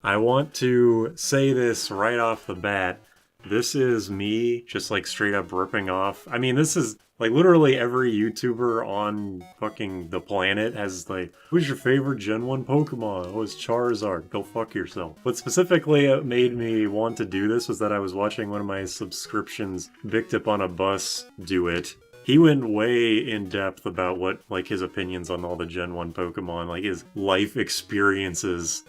I want to say this right off the bat. This is me just like straight up ripping off. I mean, this is like literally every YouTuber on fucking the planet has like, who's your favorite Gen 1 Pokemon? Oh, it's Charizard. Go fuck yourself. What specifically made me want to do this was that I was watching one of my subscriptions, Bicked Up on a Bus, do it. He went way in depth about what, like, his opinions on all the Gen 1 Pokemon, like his life experiences.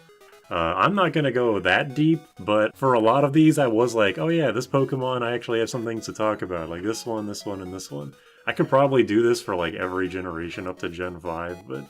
I'm not gonna go that deep, but for a lot of these, I was like, oh yeah, this Pokemon, I actually have some things to talk about. Like this one, and this one. I could probably do this for like every generation up to Gen 5, but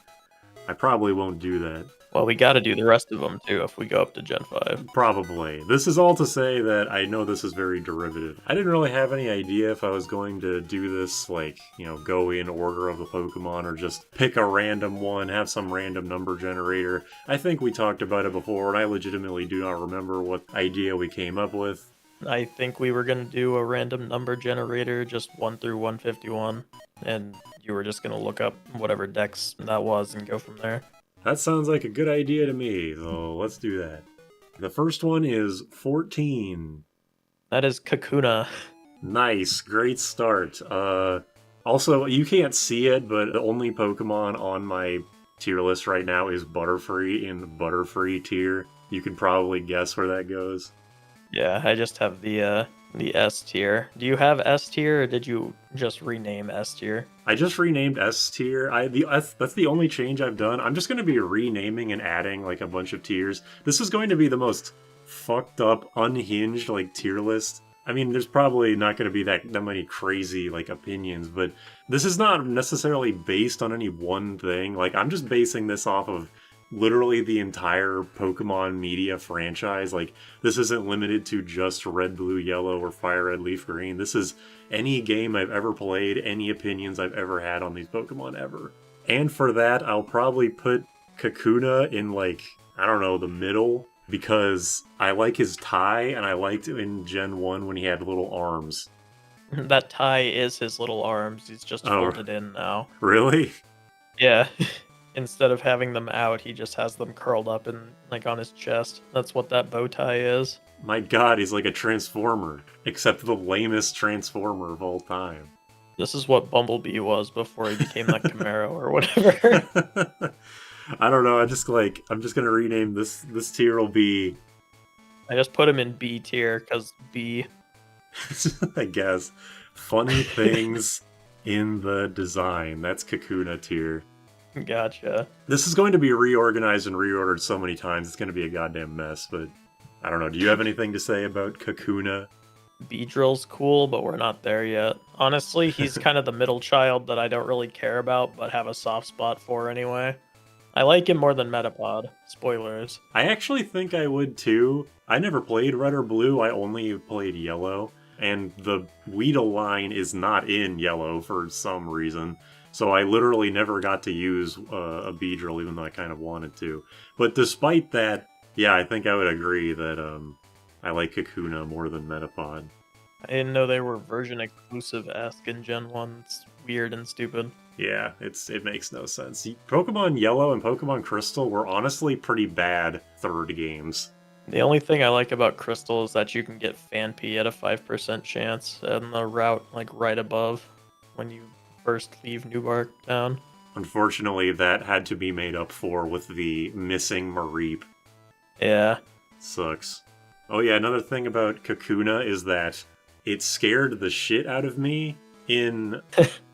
I probably won't do that. Well, we gotta do the rest of them too if we go up to Gen 5. Probably. This is all to say that I know this is very derivative. I didn't really have any idea if I was going to do this, like, you know, go in order of the Pokemon or just pick a random one, have some random number generator. I think we talked about it before, and I legitimately do not remember what idea we came up with. I think we were gonna do a random number generator, just 1 through 151, and you were just gonna look up whatever dex that was and go from there. That sounds like a good idea to me, so let's do that. The first one is 14. That is Kakuna. Nice, great start. Also, you can't see it, but the only Pokemon on my tier list right now is Butterfree in the Butterfree tier. You can probably guess where that goes. Yeah, I just have the S tier. Do you have S tier, or did you just rename S tier? I just renamed S tier. That's the only change I've done. I'm just going to be renaming and adding like a bunch of tiers. This is going to be the most fucked up, unhinged like tier list. I mean, there's probably not going to be that many crazy like opinions, but this is not necessarily based on any one thing. Like I'm just basing this off of literally the entire Pokemon media franchise. Like, this isn't limited to just Red, Blue, Yellow, or Fire, Red, Leaf, Green. This is any game I've ever played, any opinions I've ever had on these Pokemon ever. And for that, I'll probably put Kakuna in, like, I don't know, the middle, because I like his tie, and I liked in Gen 1 when he had little arms. That tie is his little arms. He's just folded in now. Really? Yeah. Instead of having them out, he just has them curled up and like on his chest. That's what that bow tie is. My god, he's like a Transformer, except the lamest Transformer of all time. This is what Bumblebee was before he became like Camaro or whatever. I don't know. I'm just gonna rename this. This tier will be. I just put him in B tier because B. I guess funny things in the design. That's Kakuna tier. Gotcha. This is going to be reorganized and reordered so many times, it's going to be a goddamn mess, but I don't know. Do you have anything to say about Kakuna? Beedrill's cool, but we're not there yet. Honestly, he's kind of the middle child that I don't really care about, but have a soft spot for anyway. I like him more than Metapod. Spoilers. I actually think I would too. I never played Red or Blue, I only played Yellow, and the Weedle line is not in Yellow for some reason. So I literally never got to use a Beedrill, even though I kind of wanted to. But despite that, yeah, I think I would agree that I like Kakuna more than Metapod. I didn't know they were version exclusive-esque in Gen 1. It's weird and stupid. Yeah, it makes no sense. Pokemon Yellow and Pokemon Crystal were honestly pretty bad third games. The only thing I like about Crystal is that you can get Phanpy at a 5% chance, and the route like right above when you first leave Newbark Town. Unfortunately, that had to be made up for with the missing Mareep. Yeah. Sucks. Oh yeah, another thing about Kakuna is that it scared the shit out of me in...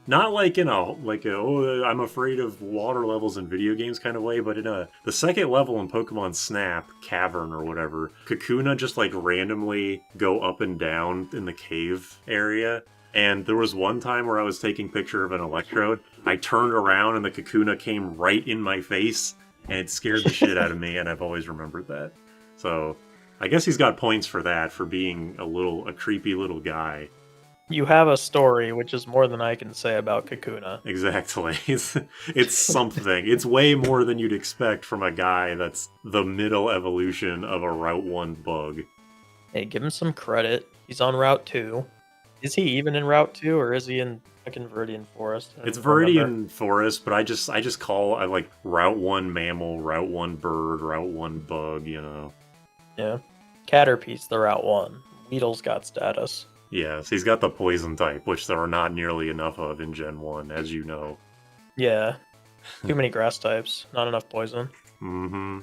not like in a, oh, I'm afraid of water levels in video games kind of way, but in the second level in Pokemon Snap, Cavern or whatever, Kakuna just like randomly go up and down in the cave area. And there was one time where I was taking a picture of an Electrode, I turned around and the Kakuna came right in my face, and it scared the shit out of me, and I've always remembered that. So, I guess he's got points for that, for being a creepy little guy. You have a story, which is more than I can say about Kakuna. Exactly. It's something. It's way more than you'd expect from a guy that's the middle evolution of a Route 1 bug. Hey, give him some credit. He's on Route 2. Is he even in Route 2, or is he in fucking Viridian Forest? It's Viridian Forest, but I just call I like Route 1 mammal, Route 1 bird, Route 1 bug, you know. Yeah. Caterpie's the Route 1. Weedle's got status. Yes, he's got the poison type, which there are not nearly enough of in Gen 1, as you know. Yeah. Too many grass types. Not enough poison. Mm-hmm.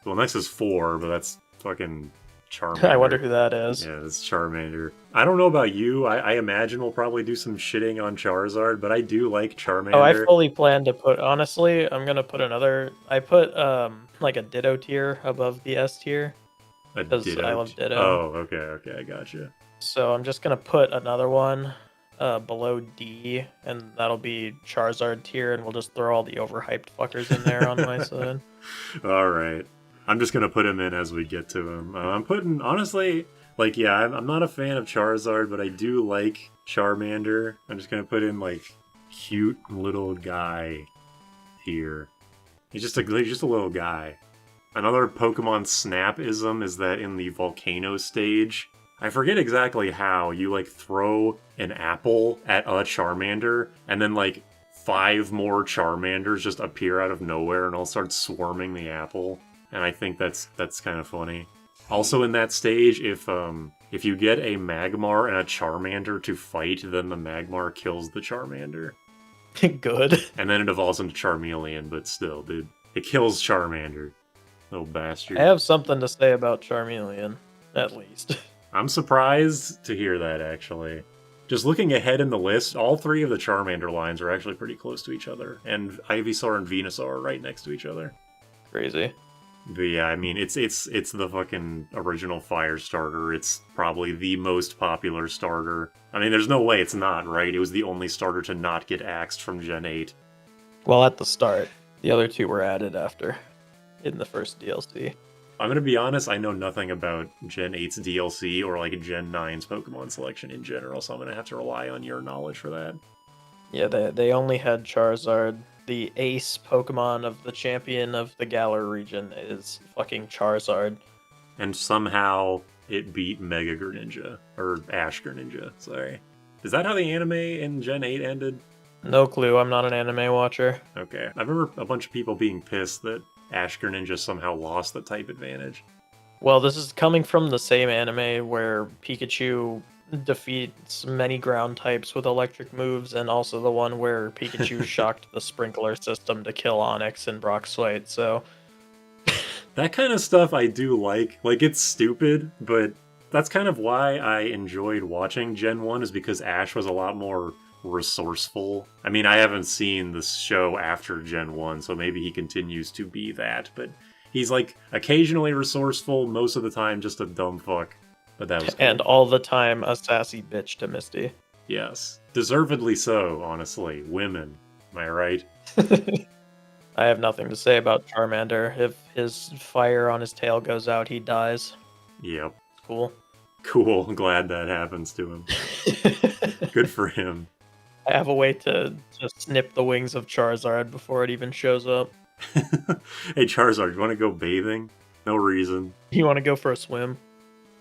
Well, next is 4, but that's fucking Charmander. I wonder who that is. Yeah, it's Charmander. I don't know about you. I imagine we'll probably do some shitting on Charizard, but I do like Charmander. Oh, I fully plan to put... Honestly, I'm gonna put another... I put, like a Ditto tier above the S tier. Because I love Ditto. Oh, okay, I gotcha. So I'm just gonna put another one below D, and that'll be Charizard tier, and we'll just throw all the overhyped fuckers in there on my side. Alright. I'm just gonna put him in as we get to him. I'm putting, honestly, like, yeah, I'm not a fan of Charizard, but I do like Charmander. I'm just gonna put in, like, cute little guy here. He's just a little guy. Another Pokemon Snap-ism is that in the Volcano stage, I forget exactly how, you, like, throw an apple at a Charmander, and then, like, 5 more Charmanders just appear out of nowhere and all start swarming the apple. And I think that's kind of funny. Also in that stage, if you get a Magmar and a Charmander to fight, then the Magmar kills the Charmander. Good. And then it evolves into Charmeleon, but still, dude. It kills Charmander. Little bastard. I have something to say about Charmeleon, at least. I'm surprised to hear that, actually. Just looking ahead in the list, all 3 of the Charmander lines are actually pretty close to each other. And Ivysaur and Venusaur are right next to each other. Crazy. But yeah, I mean, it's the fucking original fire starter. It's probably the most popular starter. I mean, there's no way it's not, right? It was the only starter to not get axed from Gen 8. Well, at the start. The other 2 were added after, in the first DLC. I'm gonna be honest, I know nothing about Gen 8's DLC or like Gen 9's Pokemon selection in general, so I'm gonna have to rely on your knowledge for that. Yeah, they only had Charizard. The ace Pokemon of the champion of the Galar region is fucking Charizard. And somehow it beat Mega Greninja. Or Ash Greninja, sorry. Is that how the anime in Gen 8 ended? No clue, I'm not an anime watcher. Okay. I remember a bunch of people being pissed that Ash Greninja somehow lost the type advantage. Well, this is coming from the same anime where Pikachu defeats many ground types with electric moves, and also the one where Pikachu shocked the sprinkler system to kill Onix and Broxwhite, so... That kind of stuff I do like. Like, it's stupid, but that's kind of why I enjoyed watching Gen 1, is because Ash was a lot more resourceful. I mean, I haven't seen the show after Gen 1, so maybe he continues to be that, but he's, like, occasionally resourceful, most of the time just a dumb fuck. But that was cool. And all the time a sassy bitch to Misty. Yes. Deservedly so, honestly. Women. Am I right? I have nothing to say about Charmander. If his fire on his tail goes out, he dies. Yep. Cool. Cool. I'm glad that happens to him. Good for him. I have a way to snip the wings of Charizard before it even shows up. Hey, Charizard, you want to go bathing? No reason. You want to go for a swim?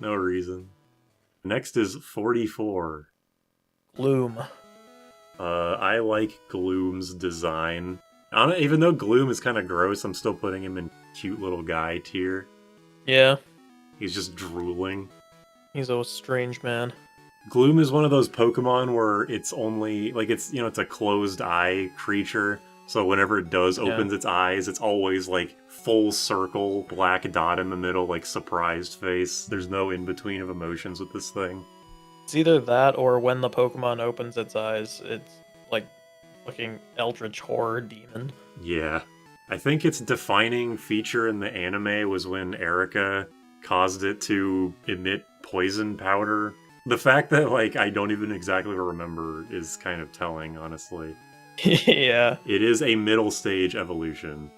No reason. Next is 44. Gloom. I like Gloom's design. Even though Gloom is kind of gross, I'm still putting him in cute little guy tier. Yeah. He's just drooling. He's a strange man. Gloom is one of those Pokemon where it's only, like, it's, you know, it's a closed eye creature. So whenever it does opens its eyes, it's always, like, full circle, black dot in the middle, like, surprised face. There's no in-between of emotions with this thing. It's either that or when the Pokemon opens its eyes, it's like fucking eldritch horror demon. Yeah. I think its defining feature in the anime was when Erika caused it to emit poison powder. The fact that, like, I don't even exactly remember is kind of telling, honestly. Yeah. It is a middle stage evolution.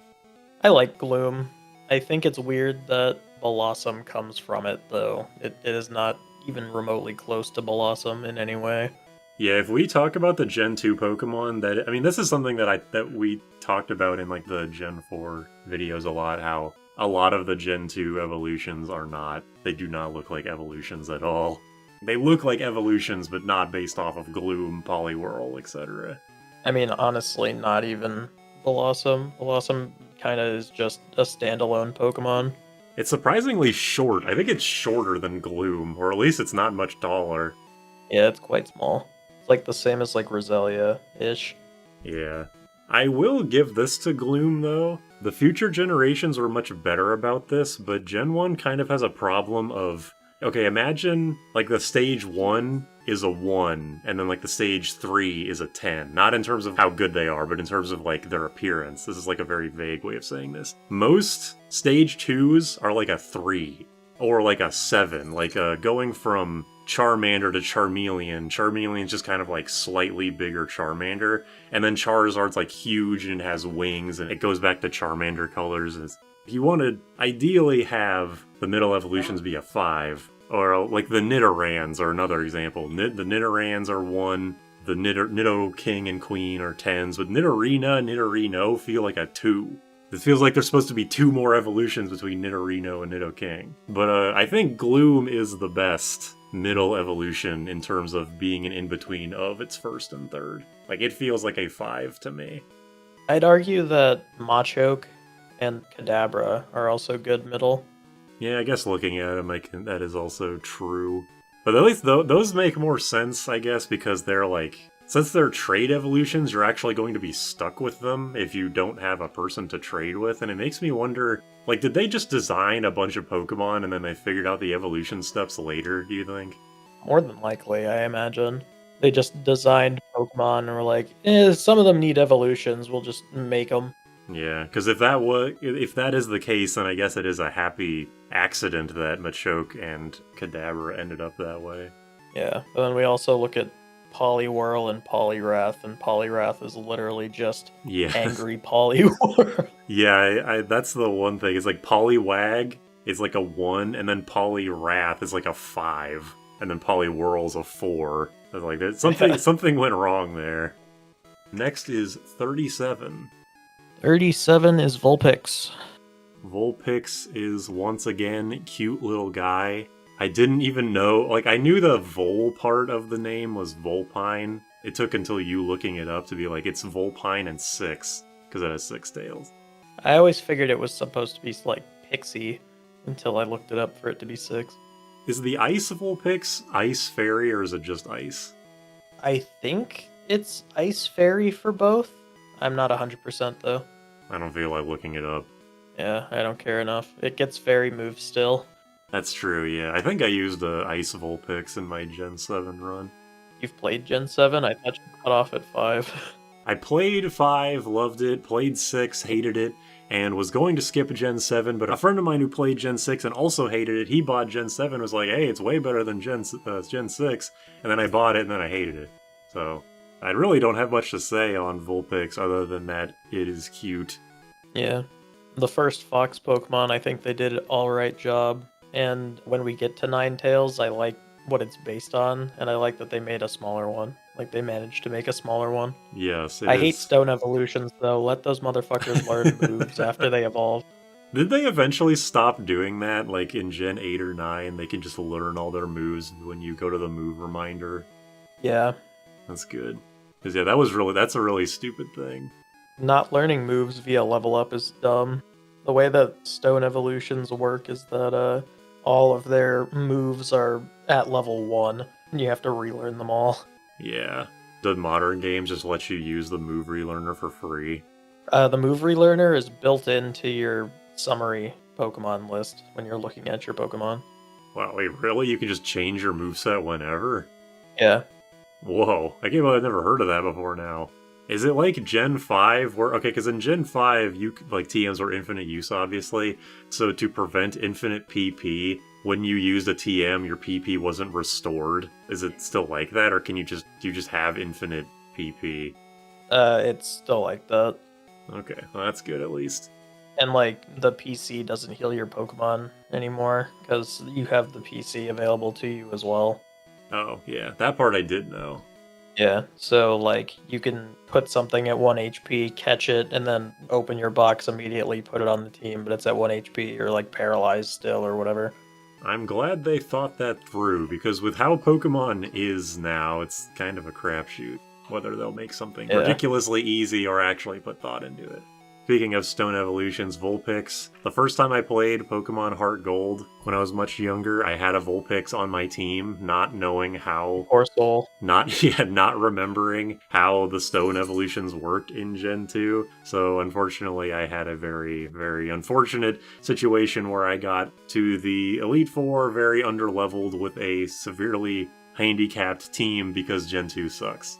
I like Gloom. I think it's weird that Blossom comes from it, though. It is not even remotely close to Blossom in any way. Yeah, if we talk about the Gen 2 Pokemon, that, I mean, this is something that we talked about in, like, the Gen 4 videos a lot, how a lot of the Gen 2 evolutions are not, they do not look like evolutions at all. They look like evolutions, but not based off of Gloom, Poliwhirl, etc. I mean, honestly, not even Blossom. Blossom kind of is just a standalone Pokemon. It's surprisingly short. I think it's shorter than Gloom, or at least it's not much taller. Yeah, it's quite small. It's like the same as like Roselia-ish. Yeah. I will give this to Gloom, though. The future generations were much better about this, but Gen 1 kind of has a problem of... Okay, imagine, like, the stage 1 is a 1, and then, like, the stage 3 is a 10. Not in terms of how good they are, but in terms of, like, their appearance. This is, like, a very vague way of saying this. Most stage 2s are, like, a 3, or, like, a 7. Like, going from Charmander to Charmeleon. Charmeleon's just kind of, like, slightly bigger Charmander, and then Charizard's, like, huge and it has wings, and it goes back to Charmander colors. And if you want to ideally have the middle evolutions be a 5, or like the Nidorans are another example. The Nidorans are 1, the Nidoking and Queen are 10s, but Nidorina, Nidorino feel like a 2. It feels like there's supposed to be 2 more evolutions between Nidorino and Nidoking. But I think Gloom is the best middle evolution in terms of being an in-between of its first and third. Like, it feels like a 5 to me. I'd argue that Machoke and Kadabra are also good middle. Yeah, I guess looking at them, that is also true. But at least those make more sense, I guess, because they're like... Since they're trade evolutions, you're actually going to be stuck with them if you don't have a person to trade with, and it makes me wonder, like, did they just design a bunch of Pokemon and then they figured out the evolution steps later, do you think? More than likely, I imagine. They just designed Pokemon and were like, some of them need evolutions, we'll just make them. Yeah, because if that is the case, then I guess it is a happy accident that Machoke and Kadabra ended up that way. Yeah, but then we also look at Poliwhirl and Poliwrath, and Poliwrath is literally just angry Poliwhirl. Yeah, that's the one thing. It's like Poliwag is like a 1, and then Poliwrath is like a 5, and then Poliwhirl's a 4. It's like something went wrong there. Next is 37. 37 is Vulpix. Vulpix is once again cute little guy. I didn't even know, like, I knew the Vol part of the name was Vulpine. It took until you looking it up to be like, it's Vulpine and 6, because it has 6 tails. I always figured it was supposed to be like Pixie until I looked it up for it to be 6. Is the Ice Vulpix Ice Fairy, or is it just Ice? I think it's Ice Fairy for both. I'm not 100% though. I don't feel like looking it up. Yeah, I don't care enough. It gets fairy moves still. That's true, yeah. I think I used Ice Vulpix in my Gen 7 run. You've played Gen 7? I thought you cut off at 5. I played 5, loved it, played 6, hated it, and was going to skip Gen 7, but a friend of mine who played Gen 6 and also hated it, he bought Gen 7 and was like, hey, it's way better than Gen 6, and then I bought it and then I hated it. So, I really don't have much to say on Vulpix other than that it is cute. Yeah. The first Fox Pokemon, I think they did an alright job. And when we get to Ninetales, I like what it's based on, and I like that they made a smaller one. Like, they managed to make a smaller one. Yes, I hate stone evolutions, though. Let those motherfuckers learn moves after they evolve. Did they eventually stop doing that? Like, in Gen 8 or 9, they can just learn all their moves when you go to the move reminder? Yeah. That's good. Because, yeah, that's a really stupid thing. Not learning moves via level up is dumb. The way that stone evolutions work is that, all of their moves are at level 1, and you have to relearn them all. Yeah. The modern games just let you use the move relearner for free. The move relearner is built into your summary Pokemon list when you're looking at your Pokemon. Wow, wait, really? You can just change your moveset whenever? Yeah. Whoa, I can't believe I've never heard of that before now. Is it like Gen 5 where, okay, because in Gen 5, TMs were infinite use, obviously, so to prevent infinite PP, when you used a TM, your PP wasn't restored. Is it still like that, or do you just have infinite PP? It's still like that. Okay, well, that's good at least. And, like, the PC doesn't heal your Pokemon anymore, because you have the PC available to you as well. Oh, yeah, that part I did know. Yeah, so, like, you can put something at 1 HP, catch it, and then open your box immediately, put it on the team, but it's at 1 HP, or, like, paralyzed still, or whatever. I'm glad they thought that through, because with how Pokemon is now, it's kind of a crapshoot, whether they'll make something ridiculously easy or actually put thought into it. Speaking of stone evolutions, Vulpix. The first time I played Pokemon Heart Gold when I was much younger, I had a Vulpix on my team, not knowing how, Poor soul. not remembering how the stone evolutions worked in Gen 2. So unfortunately, I had a very, very unfortunate situation where I got to the Elite Four very underleveled with a severely handicapped team because Gen 2 sucks.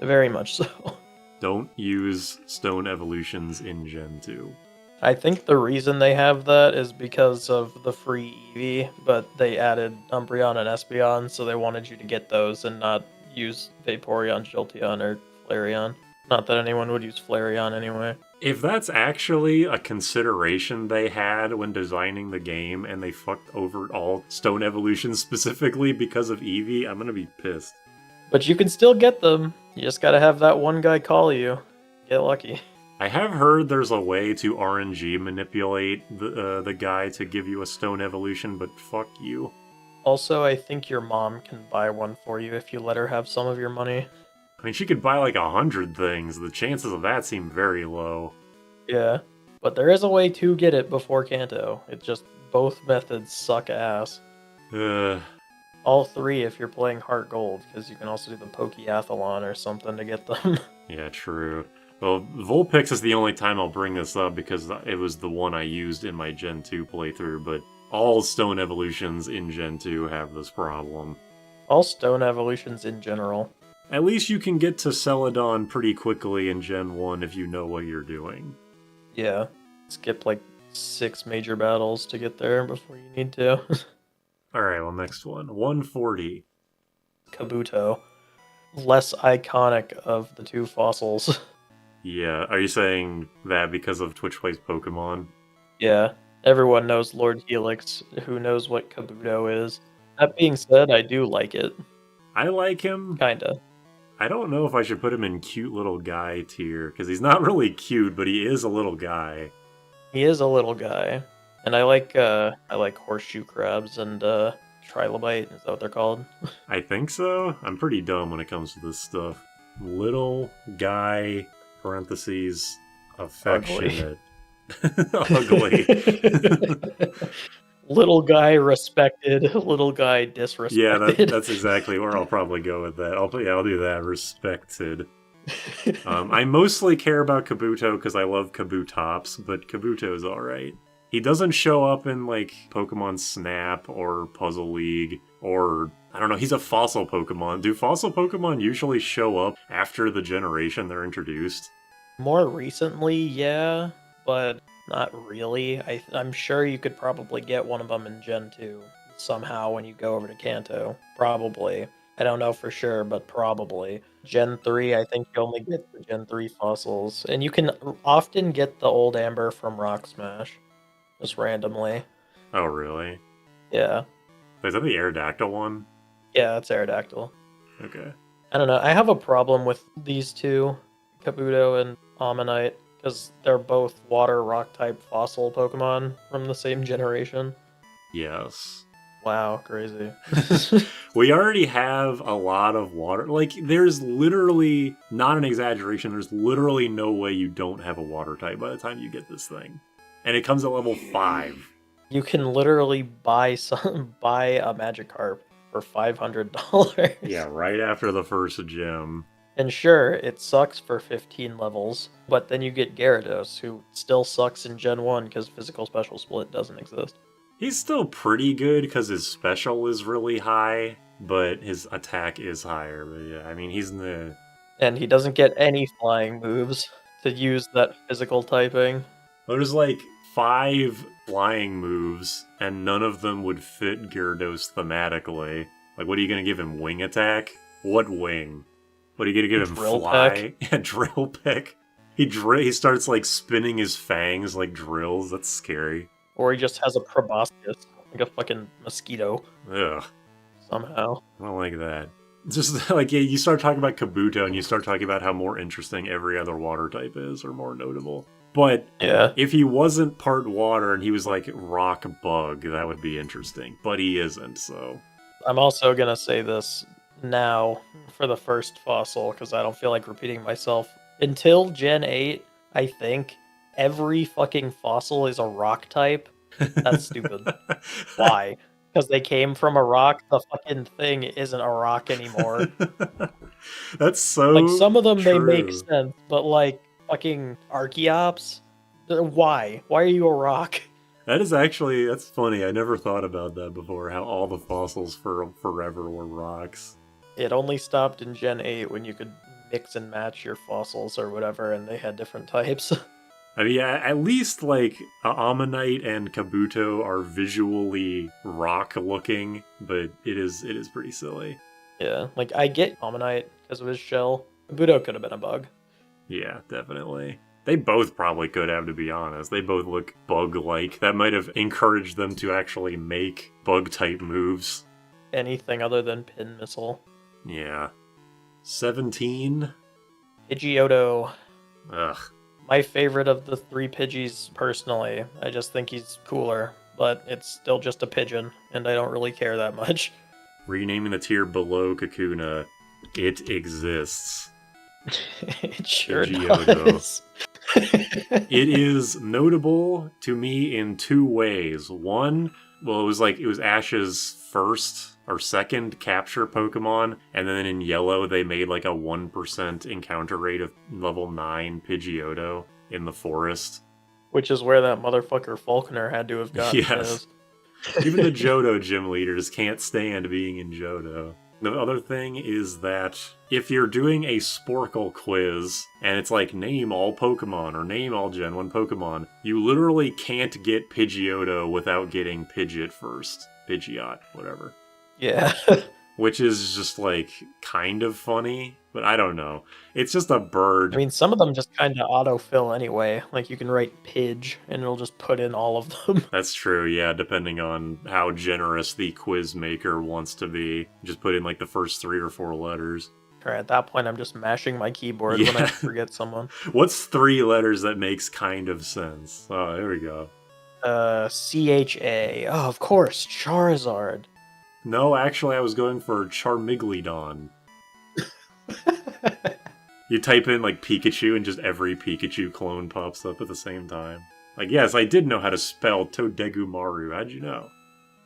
Very much so. Don't use stone evolutions in Gen 2. I think the reason they have that is because of the free Eevee, but they added Umbreon and Espeon, so they wanted you to get those and not use Vaporeon, Jolteon, or Flareon. Not that anyone would use Flareon anyway. If that's actually a consideration they had when designing the game and they fucked over all stone evolutions specifically because of Eevee, I'm gonna be pissed. But you can still get them. You just gotta have that one guy call you. Get lucky. I have heard there's a way to RNG manipulate the guy to give you a stone evolution, but fuck you. Also, I think your mom can buy one for you if you let her have some of your money. I mean, she could buy like 100 things. The chances of that seem very low. Yeah, but there is a way to get it before Kanto. It's just both methods suck ass. All three if you're playing Heart Gold, because you can also do the Pokeathlon or something to get them. Yeah, true. Well, Vulpix is the only time I'll bring this up because it was the one I used in my Gen 2 playthrough, but all stone evolutions in Gen 2 have this problem. All stone evolutions in general. At least you can get to Celadon pretty quickly in Gen 1 if you know what you're doing. Yeah, skip like 6 major battles to get there before you need to. Alright, well, next one. 140. Kabuto. Less iconic of the two fossils. Yeah, are you saying that because of Twitch Plays Pokemon? Yeah, everyone knows Lord Helix. Who knows what Kabuto is? That being said, I do like it. I like him. Kinda. I don't know if I should put him in cute little guy tier, because he's not really cute, but he is a little guy. He is a little guy. And I like horseshoe crabs and trilobite, is that what they're called? I think so. I'm pretty dumb when it comes to this stuff. Little guy, parentheses, affectionate. Ugly. Little guy respected, little guy disrespected. Yeah, that's exactly where I'll probably go with that. I'll do that. Respected. I mostly care about Kabuto because I love Kabutops, but Kabuto's alright. He doesn't show up in, like, Pokemon Snap or Puzzle League, or, I don't know, he's a fossil Pokemon. Do fossil Pokemon usually show up after the generation they're introduced? More recently, yeah, but not really. I'm sure you could probably get one of them in Gen 2 somehow when you go over to Kanto. Probably. I don't know for sure, but probably. Gen 3, I think you only get the Gen 3 fossils. And you can often get the old Amber from Rock Smash. Just randomly. Oh, really? Yeah. Is that the Aerodactyl one? Yeah, that's Aerodactyl. Okay. I don't know. I have a problem with these two, Kabuto and Ammonite, because they're both water rock type fossil Pokemon from the same generation. Yes. Wow, crazy. We already have a lot of water. Like, there's literally, not an exaggeration, there's literally no way you don't have a water type by the time you get this thing. And it comes at level 5. You can literally buy a Magikarp for $500. Yeah, right after the first gym. And sure, it sucks for 15 levels, but then you get Gyarados, who still sucks in Gen 1 because Physical Special Split doesn't exist. He's still pretty good because his special is really high, but his attack is higher. But yeah, I mean, he's in the... And he doesn't get any flying moves to use that physical typing. There's like 5 flying moves, and none of them would fit Gyarados thematically. Like, what are you going to give him? Wing attack? What wing? What are you going to give him? Drill Fly? Yeah, drill peck. He starts, like, spinning his fangs like drills. That's scary. Or he just has a proboscis, like a fucking mosquito. Ugh. Somehow. I don't like that. It's just, like, yeah, you start talking about Kabuto, and you start talking about how more interesting every other water type is, or more notable. But yeah, if he wasn't part water and he was like rock bug, that would be interesting. But he isn't, so... I'm also gonna say this now for the first fossil, because I don't feel like repeating myself. Until Gen 8, I think, every fucking fossil is a rock type. That's stupid. Why? Because they came from a rock. The fucking thing isn't a rock anymore. That's so Like, some of them may make true. sense, but like fucking Archeops, why? Why are you a rock? That is actually, that's funny. I never thought about that before, how all the fossils for forever were rocks. It only stopped in Gen 8 when you could mix and match your fossils or whatever, and they had different types. I mean, yeah, at least, like, Ammonite and Kabuto are visually rock-looking, but it is pretty silly. Yeah, like, I get Ammonite because of his shell. Kabuto could have been a bug. Yeah, definitely. They both probably could have, to be honest. They both look bug-like. That might have encouraged them to actually make bug-type moves. Anything other than Pin Missile. Yeah. 17? Pidgeotto. Ugh. My favorite of the 3 Pidgeys, personally. I just think he's cooler, but it's still just a pigeon, and I don't really care that much. Renaming the tier below Kakuna, it exists. It sure Pidgeotto. does. It is notable to me in 2 ways. One, well, it was Ash's first or second capture Pokemon, and then in yellow they made like a 1% encounter rate of level 9 Pidgeotto in the forest. Which is where that motherfucker Falconer had to have gotten Yes. his. Even the Johto gym leaders can't stand being in Johto. The other thing is that if you're doing a Sporkle quiz, and it's like, name all Pokemon, or name all Gen 1 Pokemon, you literally can't get Pidgeotto without getting Pidgeot first. Pidgeot, whatever. Yeah. Which is just, like, kind of funny, but I don't know. It's just a bird. I mean, some of them just kind of autofill anyway. Like, you can write Pidge, and it'll just put in all of them. That's true, yeah, depending on how generous the quiz maker wants to be. Just put in, like, the first 3 or 4 letters. Right, at that point, I'm just mashing my keyboard when I forget someone. What's 3 letters that makes kind of sense? Oh, there we go. CHA. Oh, of course, Charizard. No, actually, I was going for Charmiglydon. You type in, like, Pikachu, and just every Pikachu clone pops up at the same time. Like, yes, I did know how to spell Todegumaru. How'd you know?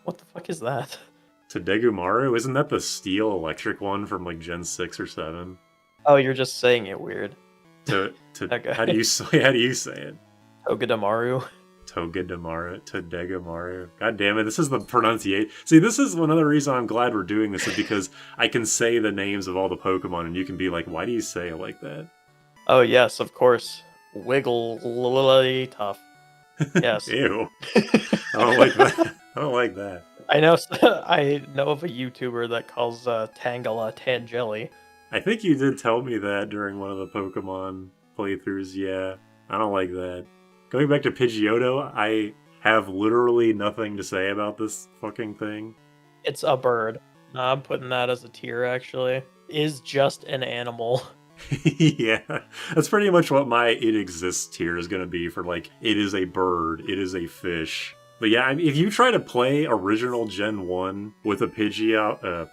What the fuck is that? Todegumaru? Isn't that the steel electric one from, like, Gen 6 or 7? Oh, you're just saying it weird. Okay. How do you say it? Togedemaru. Todegumaru. God damn it, this is the pronunciation. See, this is another reason I'm glad we're doing this, is because I can say the names of all the Pokemon, and you can be like, why do you say it like that? Oh, yes, of course. Wigglytuff. Yes. Ew. I don't like that. I don't like that. I know of a YouTuber that calls Tangela Tangeli. I think you did tell me that during one of the Pokemon playthroughs, yeah. I don't like that. Going back to Pidgeotto, I have literally nothing to say about this fucking thing. It's a bird. I'm putting that as a tier, actually. Is just an animal. Yeah, that's pretty much what my It Exists tier is going to be for, like, it is a bird, it is a fish. But yeah, I mean, if you try to play original Gen 1 with a Pidgeotto,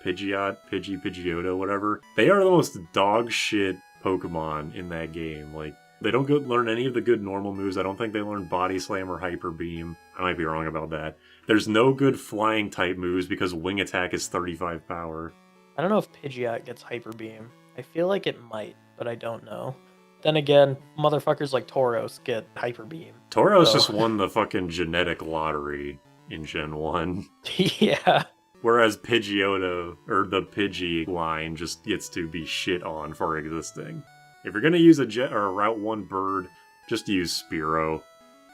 whatever, they are the most dog shit Pokemon in that game. Like, they don't learn any of the good normal moves. I don't think they learn Body Slam or Hyper Beam. I might be wrong about that. There's no good flying type moves because Wing Attack is 35 power. I don't know if Pidgeot gets Hyper Beam. I feel like it might, but I don't know. Then again, motherfuckers like Tauros get Hyper Beam. Tauros just won the fucking genetic lottery in Gen 1. Yeah. Whereas Pidgeotto, or the Pidgey line, just gets to be shit on for existing. If you're gonna use a Route 1 bird, just use Spearow.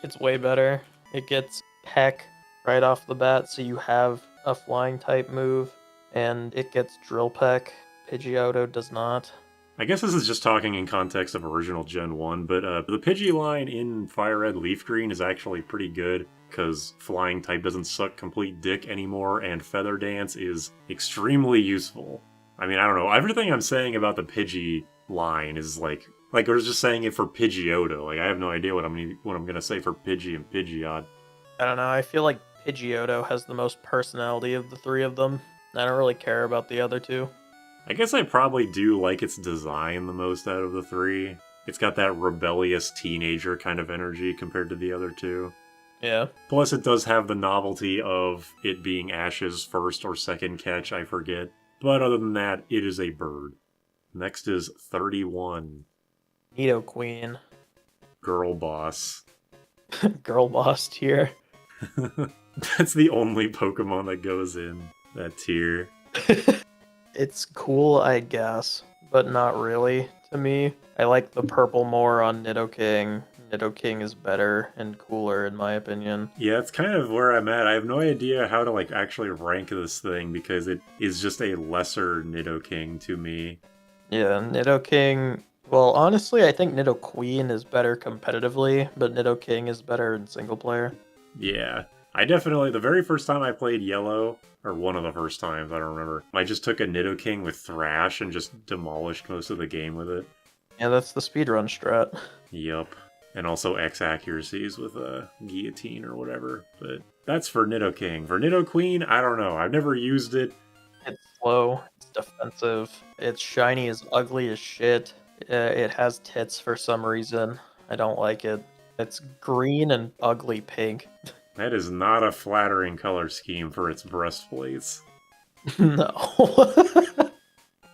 It's way better. It gets Peck right off the bat, so you have a flying type move, and it gets Drill Peck. Pidgeotto does not. I guess this is just talking in context of original Gen 1, but the Pidgey line in Fire Red Leaf Green is actually pretty good, because flying type doesn't suck complete dick anymore, and Feather Dance is extremely useful. I mean, I don't know, everything I'm saying about the Pidgey line is like I was just saying it for Pidgeotto. Like, I have no idea what I'm gonna say for Pidgey and Pidgeot. I don't know, I feel like Pidgeotto has the most personality of the 3 of them. I don't really care about the other 2. I guess I probably do like its design the most out of the 3. It's got that rebellious teenager kind of energy compared to the other two. Yeah. Plus, it does have the novelty of it being Ash's first or second catch, I forget. But other than that, it is a bird. Next is 31. Nidoqueen. Girl boss. Girl boss tier. That's the only Pokemon that goes in that tier. It's cool, I guess, but not really to me. I like the purple more on Nidoking. Nidoking is better and cooler in my opinion. Yeah, it's kind of where I'm at. I have no idea how to like actually rank this thing because it is just a lesser Nidoking to me. Yeah, Nidoking. Well, honestly, I think Nidoqueen is better competitively, but Nidoking is better in single player. Yeah, I definitely, the very first time I played Yellow, or one of the first times, I don't remember, I just took a Nidoking with Thrash and just demolished most of the game with it. Yeah, that's the speedrun strat. Yup. And also X accuracies with a guillotine or whatever. But that's for Nidoking. For Nidoqueen, I don't know. I've never used it. It's slow, it's defensive, its shiny is ugly as shit. It has tits for some reason. I don't like it. It's green and ugly pink. That is not a flattering color scheme for its breastplates. No.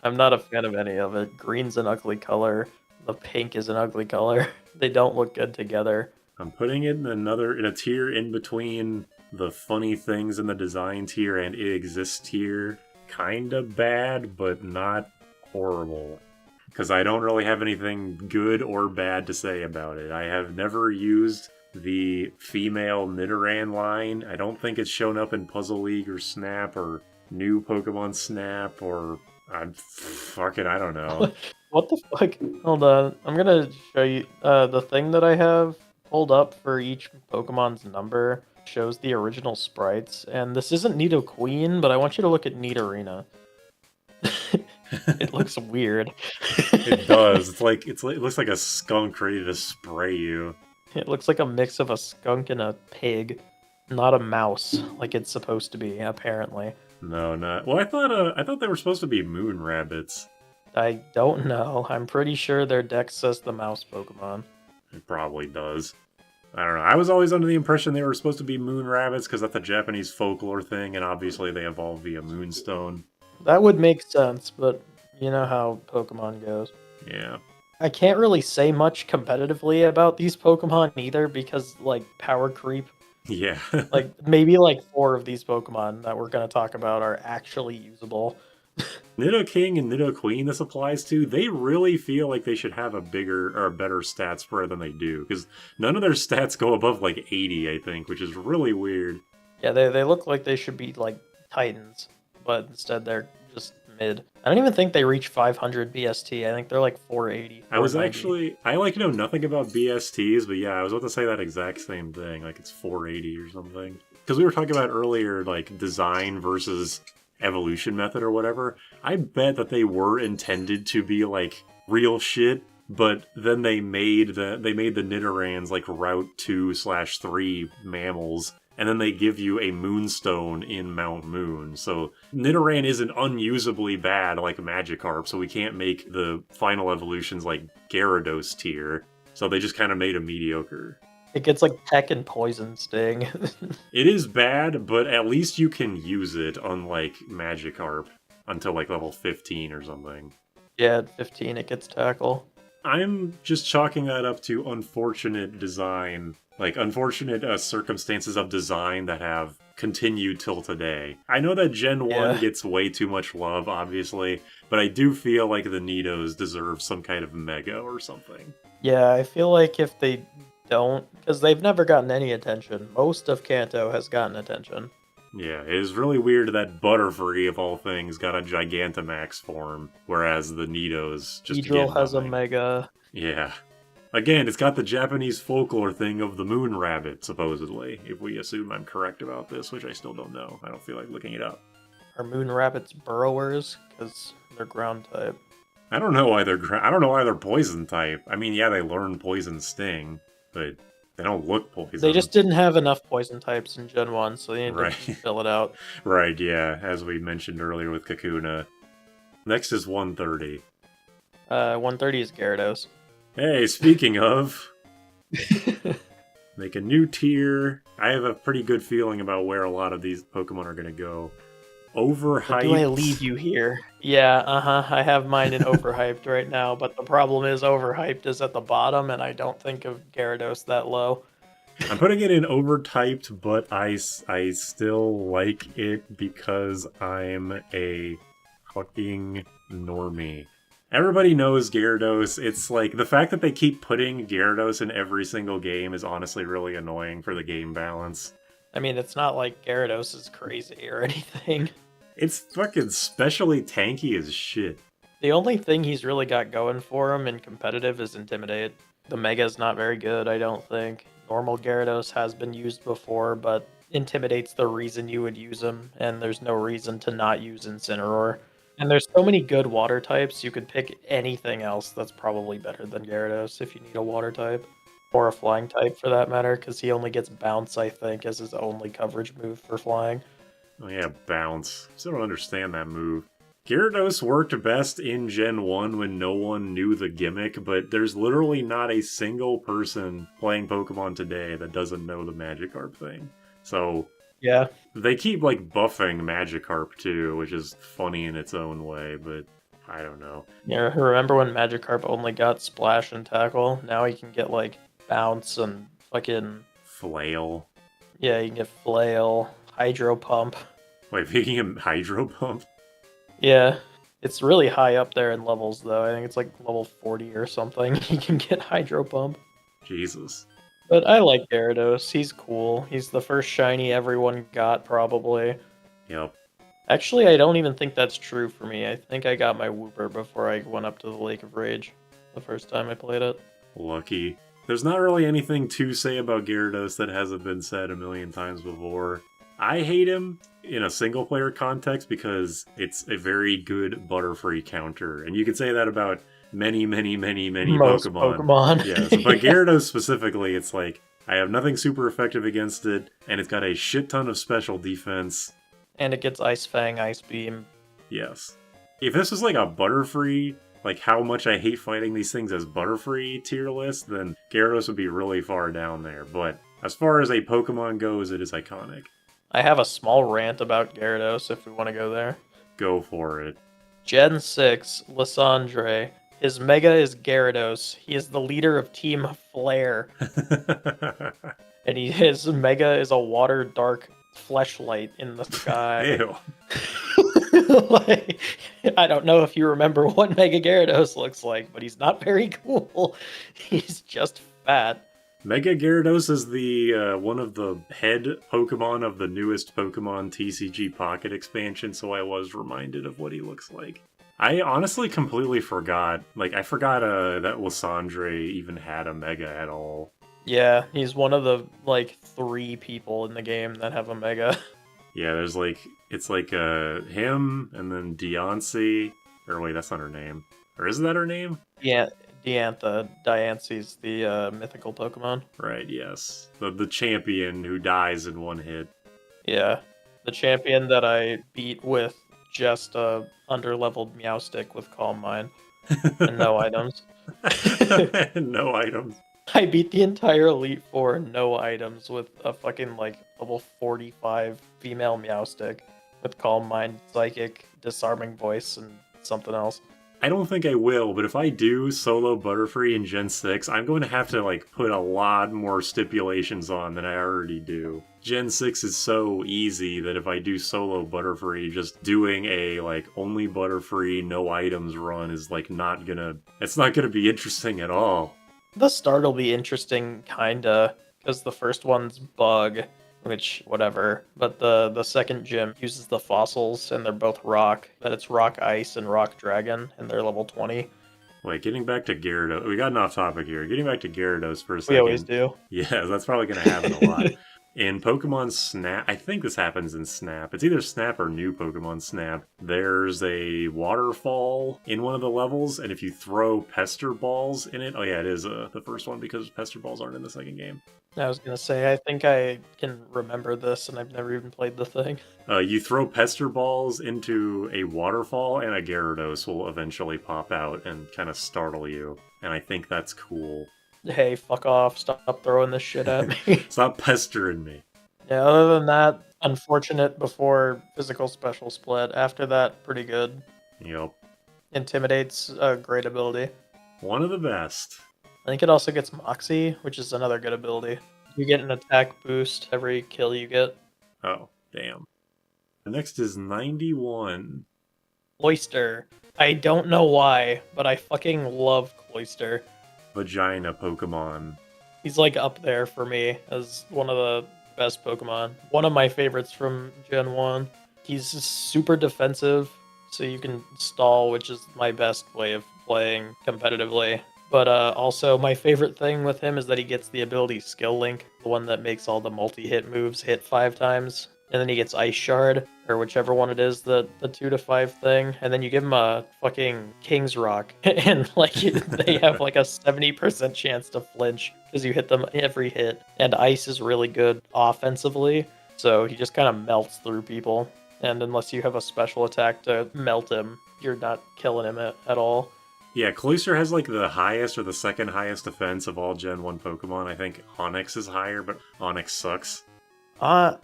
I'm not a fan of any of it. Green's an ugly color. The pink is an ugly color. They don't look good together. I'm putting it in a tier in between the funny things in the design tier and it exists tier. Kinda bad, but not horrible. Because I don't really have anything good or bad to say about it. I have never used the female Nidoran line. I don't think it's shown up in Puzzle League or Snap or New Pokemon Snap or... I don't know. What the fuck? Hold on. I'm gonna show you the thing that I have pulled up for each Pokemon's number shows the original sprites, and this isn't Nidoqueen, but I want you to look at Nidorina. It looks weird. It does. It looks like a skunk ready to spray you. It looks like a mix of a skunk and a pig, not a mouse like it's supposed to be, apparently. No, not. Well, I thought they were supposed to be moon rabbits. I don't know. I'm pretty sure their deck says the mouse Pokemon. It probably does. I don't know. I was always under the impression they were supposed to be moon rabbits because that's a Japanese folklore thing, and obviously they evolved via Moonstone. That would make sense, but you know how Pokemon goes. Yeah. I can't really say much competitively about these Pokemon either because, like, power creep. Yeah. Like, maybe, like, 4 of these Pokemon that we're going to talk about are actually usable. Nidoking and Nidoqueen this applies to, they really feel like they should have a bigger or a better stat spread than they do, because none of their stats go above, like, 80, I think, which is really weird. Yeah, they look like they should be, like, Titans, but instead they're just mid. I don't even think they reach 500 BST. I think they're, like, 480. I know nothing about BSTs, but yeah, I was about to say that exact same thing, like it's 480 or something. Because we were talking about earlier, like, design versus evolution method or whatever. I bet that they were intended to be like real shit, but then they made the Nidorans like Route 2/3 mammals, and then they give you a Moonstone in Mount Moon. So Nidoran isn't unusably bad like Magikarp, so we can't make the final evolutions like Gyarados tier. So they just kind of made a mediocre. It gets like Peck and Poison Sting. It is bad, but at least you can use it, unlike Magikarp, until like level 15 or something. Yeah, at 15 it gets Tackle. I'm just chalking that up to unfortunate design, like unfortunate circumstances of design that have continued till today. I know that Gen 1 gets way too much love, obviously, but I do feel like the Nidos deserve some kind of Mega or something. Yeah, I feel like if they don't, because they've never gotten any attention. Most of Kanto has gotten attention. Yeah, it is really weird that Butterfree, of all things, got a Gigantamax form, whereas the Nidos just Beedrill has a Mega. Yeah. Again, it's got the Japanese folklore thing of the moon rabbit, supposedly, if we assume I'm correct about this, which I still don't know. I don't feel like looking it up. Are moon rabbits burrowers? Because they're ground type. I don't know why they're poison type. I mean, yeah, they learn Poison Sting, but they don't look poison. They just didn't have enough poison types in Gen 1, so they needed to fill it out. Right, yeah, as we mentioned earlier with Kakuna. Next is 130. 130 is Gyarados. Hey, speaking of, make a new tier. I have a pretty good feeling about where a lot of these Pokemon are going to go. Overhyped. But do I leave you here? Yeah, I have mine in overhyped right now, but the problem is overhyped is at the bottom, and I don't think of Gyarados that low. I'm putting it in overtyped, but I still like it because I'm a fucking normie. Everybody knows Gyarados. It's like, the fact that they keep putting Gyarados in every single game is honestly really annoying for the game balance. I mean, it's not like Gyarados is crazy or anything. It's fucking specially tanky as shit. The only thing he's really got going for him in competitive is Intimidate. The Mega's not very good, I don't think. Normal Gyarados has been used before, but Intimidate's the reason you would use him, and there's no reason to not use Incineroar. And there's so many good water types, you could pick anything else that's probably better than Gyarados if you need a water type. Or a flying type for that matter, because he only gets Bounce, I think, as his only coverage move for flying. Oh yeah, Bounce. Still don't understand that move. Gyarados worked best in Gen 1 when no one knew the gimmick, but there's literally not a single person playing Pokemon today that doesn't know the Magikarp thing. So, Yeah. they keep, like, buffing Magikarp too, which is funny in its own way, but I don't know. Yeah, remember when Magikarp only got Splash and Tackle? Now he can get, like, Bounce and fucking... Flail. Yeah, you can get Flail, Hydro Pump. Wait, making him Hydro Pump? Yeah, it's really high up there in levels, though. I think it's like level 40 or something. He can get Hydro Pump. Jesus. But I like Gyarados. He's cool. He's the first shiny everyone got, probably. Yep. Actually, I don't even think that's true for me. I think I got my Wooper before I went up to the Lake of Rage the first time I played it. Lucky. There's not really anything to say about Gyarados that hasn't been said a million times before. I hate him in a single-player context because it's a very good Butterfree counter, and you could say that about many Most Pokemon. Yes, but Gyarados specifically, it's like, I have nothing super effective against it, and it's got a shit ton of special defense. And it gets Ice Fang, Ice Beam. Yes. If this was like a Butterfree, like how much I hate fighting these things as Butterfree tier list, then Gyarados would be really far down there. But as far as a Pokemon goes, it is iconic. I have a small rant about Gyarados if we want to go there. Go for it. Gen 6, Lysandre. His Mega is Gyarados. He is the leader of Team Flare. And his Mega is a water dark fleshlight in the sky. Ew. Like, I don't know if you remember what Mega Gyarados looks like, but he's not very cool. He's just fat. Mega Gyarados is the one of the head Pokemon of the newest Pokemon TCG Pocket expansion, so I was reminded of what he looks like. I honestly completely forgot. Like, I forgot that Lysandre even had a Mega at all. Yeah, he's one of the, like, 3 people in the game that have a Mega. Yeah, there's like, it's like him, and then Diancie. Or wait, that's not her name. Or is that her name? Yeah, Diancie's the mythical Pokemon. Right, yes. The champion who dies in one hit. Yeah, the champion that I beat with just a underleveled Meowstick with Calm Mind and no items. No items. I beat the entire Elite Four and no items with a fucking like level 45 female Meowstick with Calm Mind, Psychic, Disarming Voice, and something else. I don't think I will, but if I do solo Butterfree in Gen 6, I'm going to have to, like, put a lot more stipulations on than I already do. Gen 6 is so easy that if I do solo Butterfree, just doing a, like, only Butterfree, no items run is, like, it's not gonna be interesting at all. The start will be interesting, kinda, because the first one's Bug, which, whatever, but the second gym uses the fossils, and they're both rock, but it's Rock Ice and Rock Dragon, and they're level 20. Wait, getting back to Gyarados, we got an off topic here. Getting back to Gyarados for a second. We always do. Yeah, that's probably going to happen a lot. In Pokemon Snap, I think this happens in Snap. It's either Snap or new Pokemon Snap. There's a waterfall in one of the levels, and if you throw Pester Balls in it... Oh yeah, it is the first one because Pester Balls aren't in the second game. I was gonna say, I think I can remember this, and I've never even played the thing. You throw pester balls into a waterfall, and a Gyarados will eventually pop out and kind of startle you. And I think that's cool. Hey, fuck off, stop throwing this shit at me. Stop pestering me. Yeah, other than that, unfortunate before physical special split. After that, pretty good. Yep. Intimidate's a great ability. One of the best. I think it also gets Moxie, which is another good ability. You get an attack boost every kill you get. Oh, damn. The next is 91. Cloyster. I don't know why, but I fucking love Cloyster. Vagina Pokemon. He's like up there for me as one of the best Pokemon. One of my favorites from Gen 1. He's just super defensive, so you can stall, which is my best way of playing competitively. But also, my favorite thing with him is that he gets the ability Skill Link, the one that makes all the multi-hit moves hit 5 times. And then he gets Ice Shard, or whichever one it is, the 2 to 5 thing. And then you give him a fucking King's Rock, and like they have like a 70% chance to flinch because you hit them every hit. And Ice is really good offensively, so he just kind of melts through people. And unless you have a special attack to melt him, you're not killing him at all. Yeah, Cloyster has like the highest or the second highest defense of all Gen 1 Pokemon. I think Onix is higher, but Onix sucks. I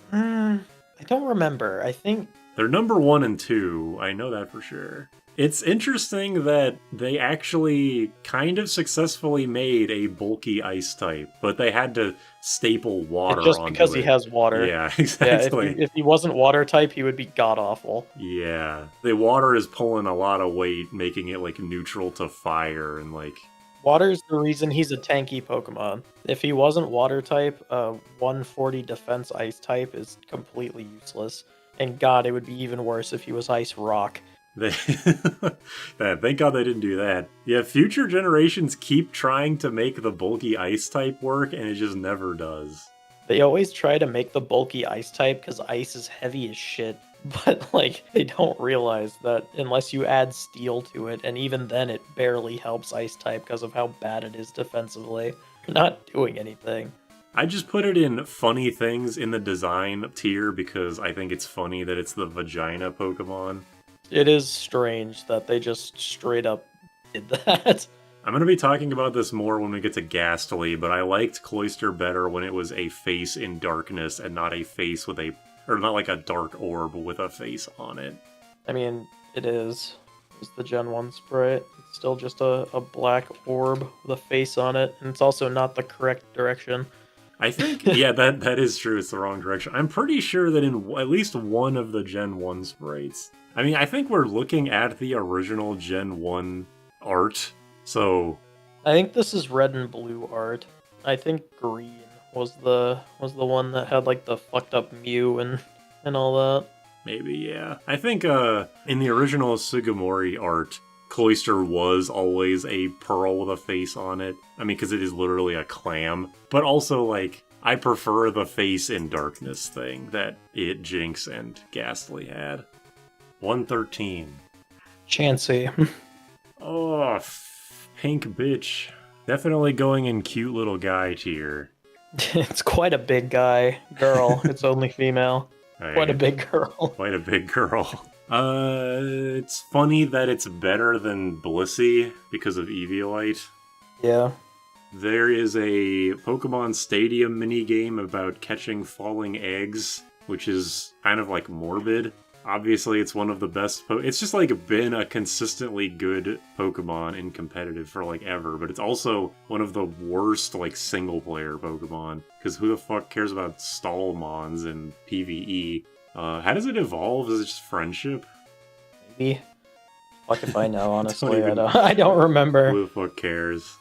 don't remember. I think They're number 1 and 2. I know that for sure. It's interesting that they actually kind of successfully made a bulky ice type, but they had to staple water just onto because it. he has water. Yeah, Yeah, exactly. if he wasn't water type, he would be god awful. Yeah. The water is pulling a lot of weight, making it like neutral to fire and like... Water's the reason he's a tanky Pokemon. If he wasn't water type, 140 defense ice type is completely useless. And god, it would be even worse if he was ice rock. Thank God they didn't do that. Yeah, future generations keep trying to make the bulky ice type work, and it just never does. They always try to make the bulky ice type because ice is heavy as shit. But, like, they don't realize that unless you add steel to it, and even then it barely helps ice type because of how bad it is defensively. You're not doing anything. I just put it in funny things in the design tier because I think it's funny that it's the vagina Pokemon. It is strange that they just straight up did that. I'm going to be talking about this more when we get to Gastly, but I liked Cloyster better when it was a face in darkness and not a face with a... or not like a dark orb with a face on it. I mean, it is. It's the Gen 1 sprite. It's still just a black orb with a face on it, and it's also not the correct direction. I think, yeah, that is true. It's the wrong direction. I'm pretty sure that in at least one of the Gen 1 sprites... I mean, I think we're looking at the original Gen 1 art, so... I think this is red and blue art. I think green was the one that had like the fucked up Mew and all that. Maybe, yeah. I think in the original Sugimori art, Cloyster was always a pearl with a face on it. I mean, because it is literally a clam. But also, like, I prefer the face in darkness thing that Jinx and Gastly had. 113. Chansey. Oh, pink bitch. Definitely going in cute little guy tier. It's quite a big guy. Girl. It's only female. Quite a big girl. Quite a big girl. It's funny that it's better than Blissey because of Eviolite. Yeah. There is a Pokemon Stadium minigame about catching falling eggs, which is kind of like morbid. Obviously, it's one of the best... It's just, like, been a consistently good Pokemon in competitive for, like, ever. But it's also one of the worst, like, single-player Pokemon. Because who the fuck cares about Stallmons in PvE? How does it evolve? Is it just friendship? Maybe. Fuck if I know, honestly. I don't remember. Who the fuck cares?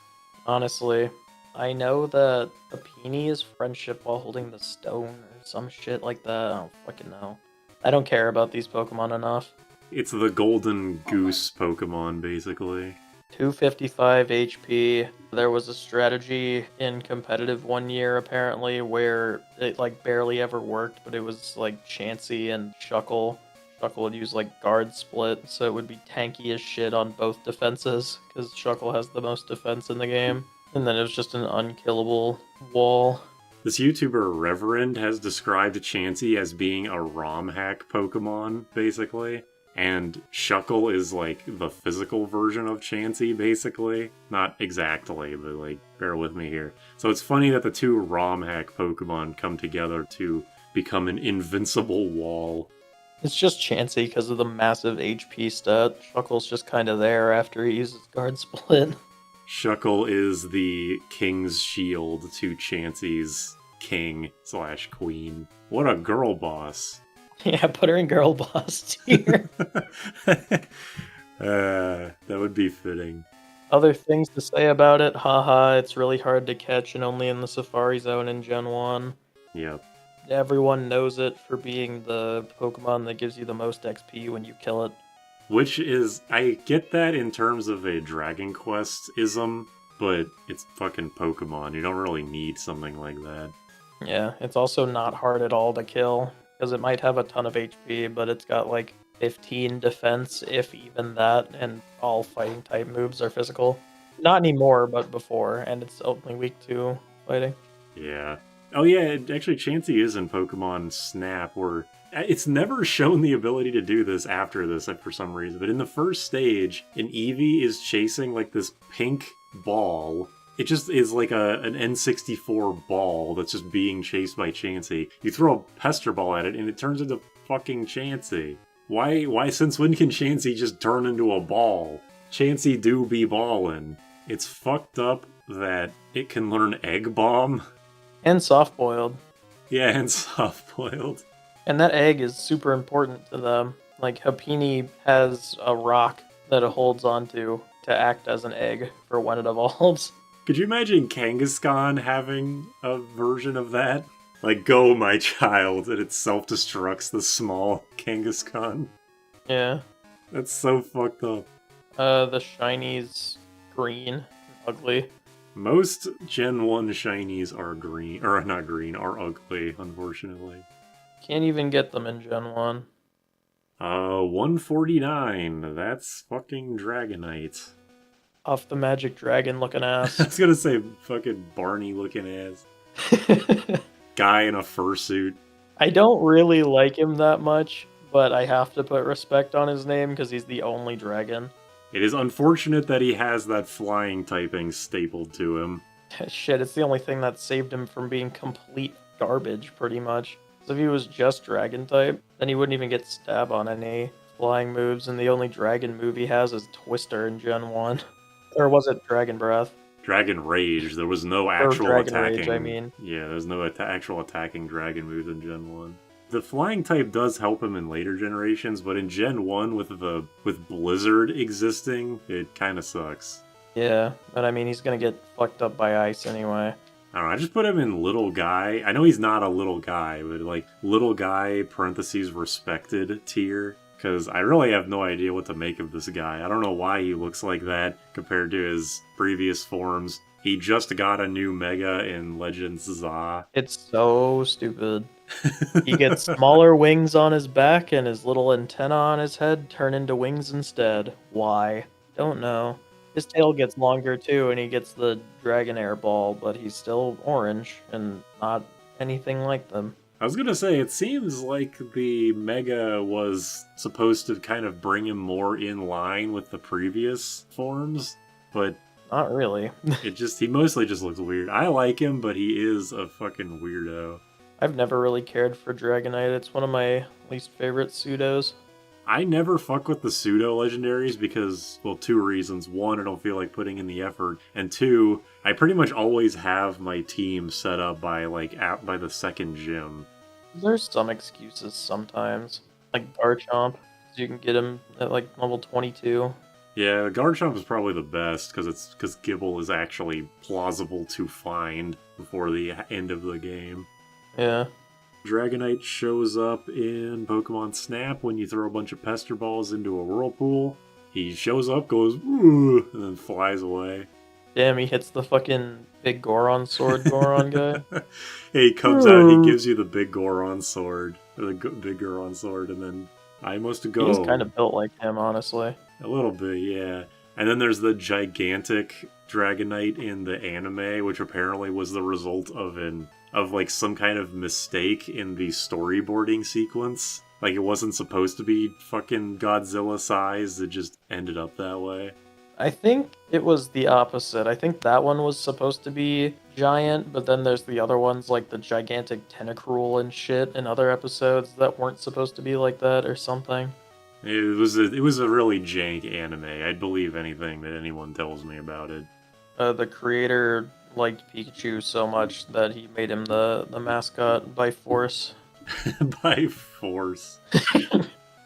Honestly. I know that the Peony is friendship while holding the stone or some shit like that. I don't fucking know. I don't care about these Pokemon enough. It's the golden goose Pokemon, basically. 255 HP. There was a strategy in competitive one year, apparently, where it, like, barely ever worked, but it was, like, Chansey and Shuckle. Shuckle would use, like, guard split, so it would be tanky as shit on both defenses, because Shuckle has the most defense in the game. And then it was just an unkillable wall. This YouTuber Reverend has described Chansey as being a ROM hack Pokemon, basically. And Shuckle is like the physical version of Chansey, basically. Not exactly, but like, bear with me here. So it's funny that the two ROM hack Pokemon come together to become an invincible wall. It's just Chansey because of the massive HP stat. Shuckle's just kind of there after he uses Guard Split. Shuckle is the King's Shield to Chansey's King/Queen. What a girl boss. Yeah, put her in Girl Boss tier. That would be fitting. Other things to say about it, haha, it's really hard to catch and only in the Safari Zone in Gen 1. Yep. Everyone knows it for being the Pokemon that gives you the most XP when you kill it. Which is, I get that in terms of a Dragon Quest-ism, but it's fucking Pokemon. You don't really need something like that. Yeah, it's also not hard at all to kill, because it might have a ton of HP, but it's got like 15 defense, if even that, and all fighting type moves are physical. Not anymore, but before, and it's only weak to fighting. Yeah. Oh yeah, actually Chansey is in Pokemon Snap, where it's never shown the ability to do this after this for some reason, but in the first stage, an Eevee is chasing like this pink ball. It just is like an N64 ball that's just being chased by Chansey. You throw a Pester Ball at it and it turns into fucking Chansey. Why since when can Chansey just turn into a ball? Chansey do be ballin'. It's fucked up that it can learn Egg Bomb. And soft-boiled. Yeah, and soft-boiled. And that egg is super important to them. Like, Happiny has a rock that it holds onto to act as an egg for when it evolves. Could you imagine Kangaskhan having a version of that? Like, go, my child, and it self-destructs the small Kangaskhan. Yeah. That's so fucked up. The shinies green and ugly. Most Gen 1 shinies are green, or not green, are ugly, unfortunately. Can't even get them in Gen 1. 149. That's fucking Dragonite. Off the magic dragon looking ass. I was gonna say fucking Barney looking ass. Guy in a fursuit. I don't really like him that much, but I have to put respect on his name because he's the only dragon. It is unfortunate that he has that flying typing stapled to him. Shit, it's the only thing that saved him from being complete garbage, pretty much. If he was just dragon type, then he wouldn't even get stab on any flying moves, and the only dragon move he has is Twister in Gen 1. Or was it Dragon Breath? Dragon Rage. There was no actual Dragon attacking. Rage, I mean. Yeah, there's no actual attacking dragon moves in Gen 1. The flying type does help him in later generations, but in Gen 1 with Blizzard existing, it kind of sucks. Yeah, but I mean, he's gonna get fucked up by ice anyway. I don't know, I just put him in little guy. I know he's not a little guy, but like little guy parentheses respected tier. Because I really have no idea what to make of this guy. I don't know why he looks like that compared to his previous forms. He just got a new Mega in Legends ZA. It's so stupid. He gets smaller wings on his back and his little antenna on his head turn into wings instead. Why? Don't know. His tail gets longer too and he gets the Dragon Air Ball, but he's still orange and not anything like them. I was gonna say, it seems like the Mega was supposed to kind of bring him more in line with the previous forms, but... Not really. He mostly just looks weird. I like him, but he is a fucking weirdo. I've never really cared for Dragonite. It's one of my least favorite pseudos. I never fuck with the pseudo-legendaries because, well, two reasons. One, I don't feel like putting in the effort. And two, I pretty much always have my team set up by, like, by the second gym. There's some excuses sometimes. Like Garchomp, you can get him at, like, level 22. Yeah, Garchomp is probably the best because Gibble is actually plausible to find before the end of the game. Yeah. Dragonite shows up in Pokemon Snap when you throw a bunch of Pester Balls into a whirlpool. He shows up, goes, ooh, and then flies away. Damn, he hits the fucking big Goron sword Goron guy. Hey, he comes out, he gives you the big Goron sword, or the big Goron sword, and then I must go. He's kind of built like him, honestly. A little bit, yeah. And then there's the gigantic Dragonite in the anime, which apparently was the result of an of like some kind of mistake in the storyboarding sequence. Like it wasn't supposed to be fucking Godzilla sized, it just ended up that way. I think it was the opposite. I think that one was supposed to be giant, but then there's the other ones like the gigantic Tentacruel and shit in other episodes that weren't supposed to be like that or something. It was a really jank anime. I'd believe anything that anyone tells me about it. The creator liked Pikachu so much that he made him the mascot by force. By force.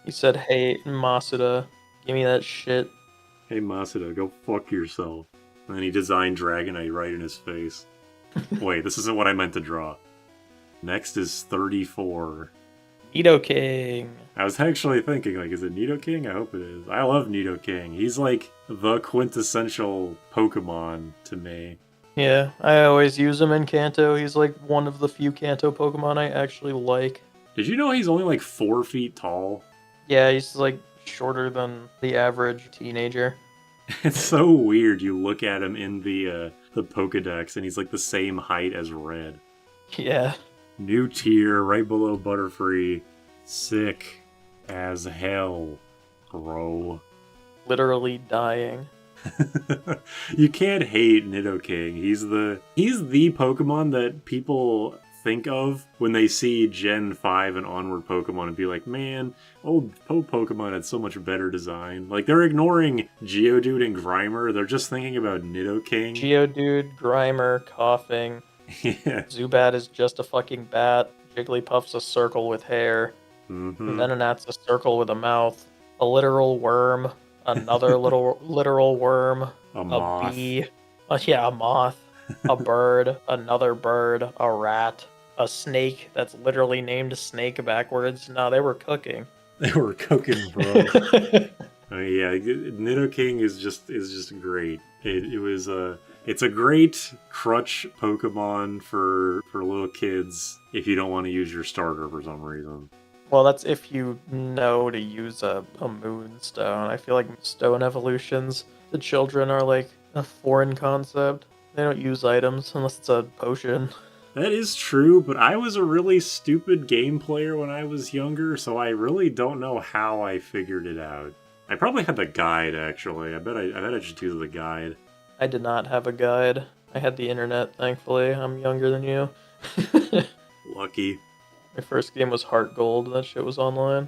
He said, "Hey, Masuda, give me that shit." Hey Masuda, go fuck yourself. And then he designed Dragonite right in his face. Wait, this isn't what I meant to draw. Next is 34. Nidoking. I was actually thinking, like, is it Nidoking? I hope it is. I love Nidoking. He's like the quintessential Pokemon to me. Yeah, I always use him in Kanto. He's like one of the few Kanto Pokemon I actually like. Did you know he's only like 4 feet tall? Yeah, he's like shorter than the average teenager. It's so weird. You look at him in the Pokedex, and he's like the same height as Red. Yeah. New tier, right below Butterfree. Sick as hell, bro. Literally dying. You can't hate Nidoking. He's the Pokemon that people think of when they see Gen 5 and onward Pokemon and be like, man, old Pokemon had so much better design. Like, they're ignoring Geodude and Grimer. They're just thinking about Nidoking. Geodude, Grimer, coughing. Yeah. Zubat is just a fucking bat. Jigglypuff's a circle with hair. Mm-hmm. Venonat's a circle with a mouth. A literal worm. Another literal worm. A moth. A bee. Yeah, a moth. A bird. Another bird. A rat. A snake that's literally named Snake backwards. No, they were cooking. They were cooking, bro. Yeah, Nidoking is just great. It's a great crutch Pokemon for little kids if you don't want to use your starter for some reason. Well, that's if you know to use a Moonstone. I feel like stone evolutions to children are like a foreign concept. They don't use items unless it's a potion. That is true, but I was a really stupid game player when I was younger, so I really don't know how I figured it out. I probably had the guide, actually. I bet I just used the guide. I did not have a guide. I had the internet, thankfully. I'm younger than you. Lucky. My first game was Heart Gold. That shit was online.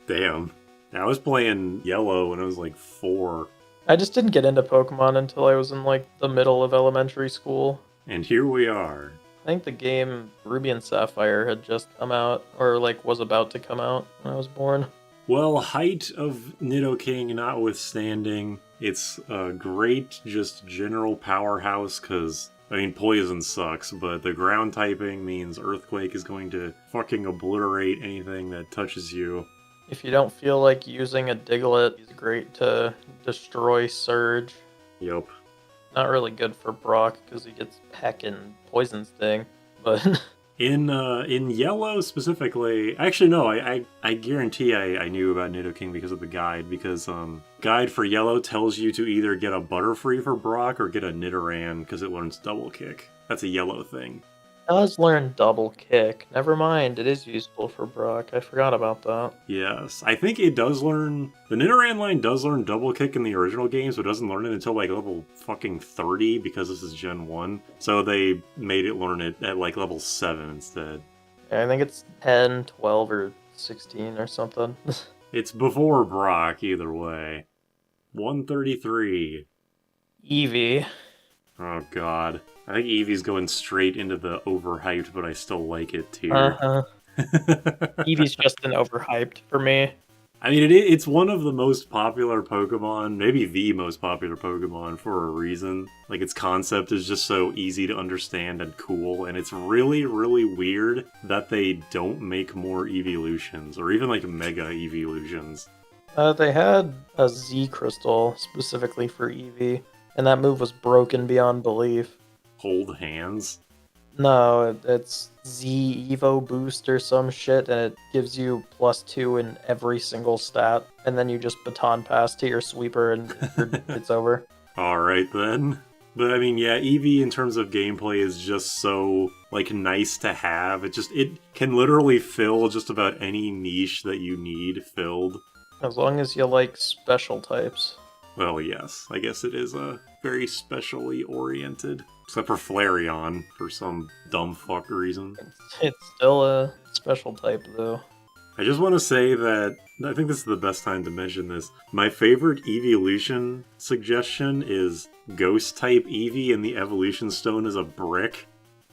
Damn. I was playing Yellow when I was like 4. I just didn't get into Pokemon until I was in like the middle of elementary school. And here we are. I think the game Ruby and Sapphire had just come out, or like was about to come out when I was born. Well, height of Nidoking notwithstanding, it's a great just general powerhouse because, I mean, Poison sucks, but the ground typing means Earthquake is going to fucking obliterate anything that touches you. If you don't feel like using a Diglett, it's great to destroy Surge. Yep. Not really good for Brock because he gets Peck and Poison Sting, but... In Yellow specifically, actually no, I guarantee I knew about Nidoking because of the guide, because guide for Yellow tells you to either get a Butterfree for Brock or get a Nidoran because it learns Double Kick. That's a Yellow thing. It does learn Double Kick. Never mind, it is useful for Brock. I forgot about that. Yes, I think it does learn... The Nidoran line does learn Double Kick in the original games, but doesn't learn it until like level fucking 30 because this is Gen 1. So they made it learn it at like level 7 instead. Yeah, I think it's 10, 12, or 16 or something. It's before Brock, either way. 133. Eevee. Oh god. I think Eevee's going straight into the overhyped, but I still like it too. Eevee's just an overhyped for me. I mean, it's one of the most popular Pokemon, maybe the most popular Pokemon for a reason. Like, its concept is just so easy to understand and cool, and it's really, really weird that they don't make more evolutions, or even like mega evolutions. They had a Z Crystal specifically for Eevee, and that move was broken beyond belief. Hold hands? No, it's Z Evo Boost or some shit, and it gives you +2 in every single stat, and then you just baton pass to your sweeper and it's over. Alright then. But I mean, yeah, Eevee in terms of gameplay is just so, like, nice to have. It can literally fill just about any niche that you need filled. As long as you like special types. Well, yes, I guess it is very specially oriented. Except for Flareon, for some dumb fuck reason. It's still a special type, though. I just want to say that, I think this is the best time to mention this. My favorite evolution suggestion is Ghost-type Eevee, and the evolution stone is a brick.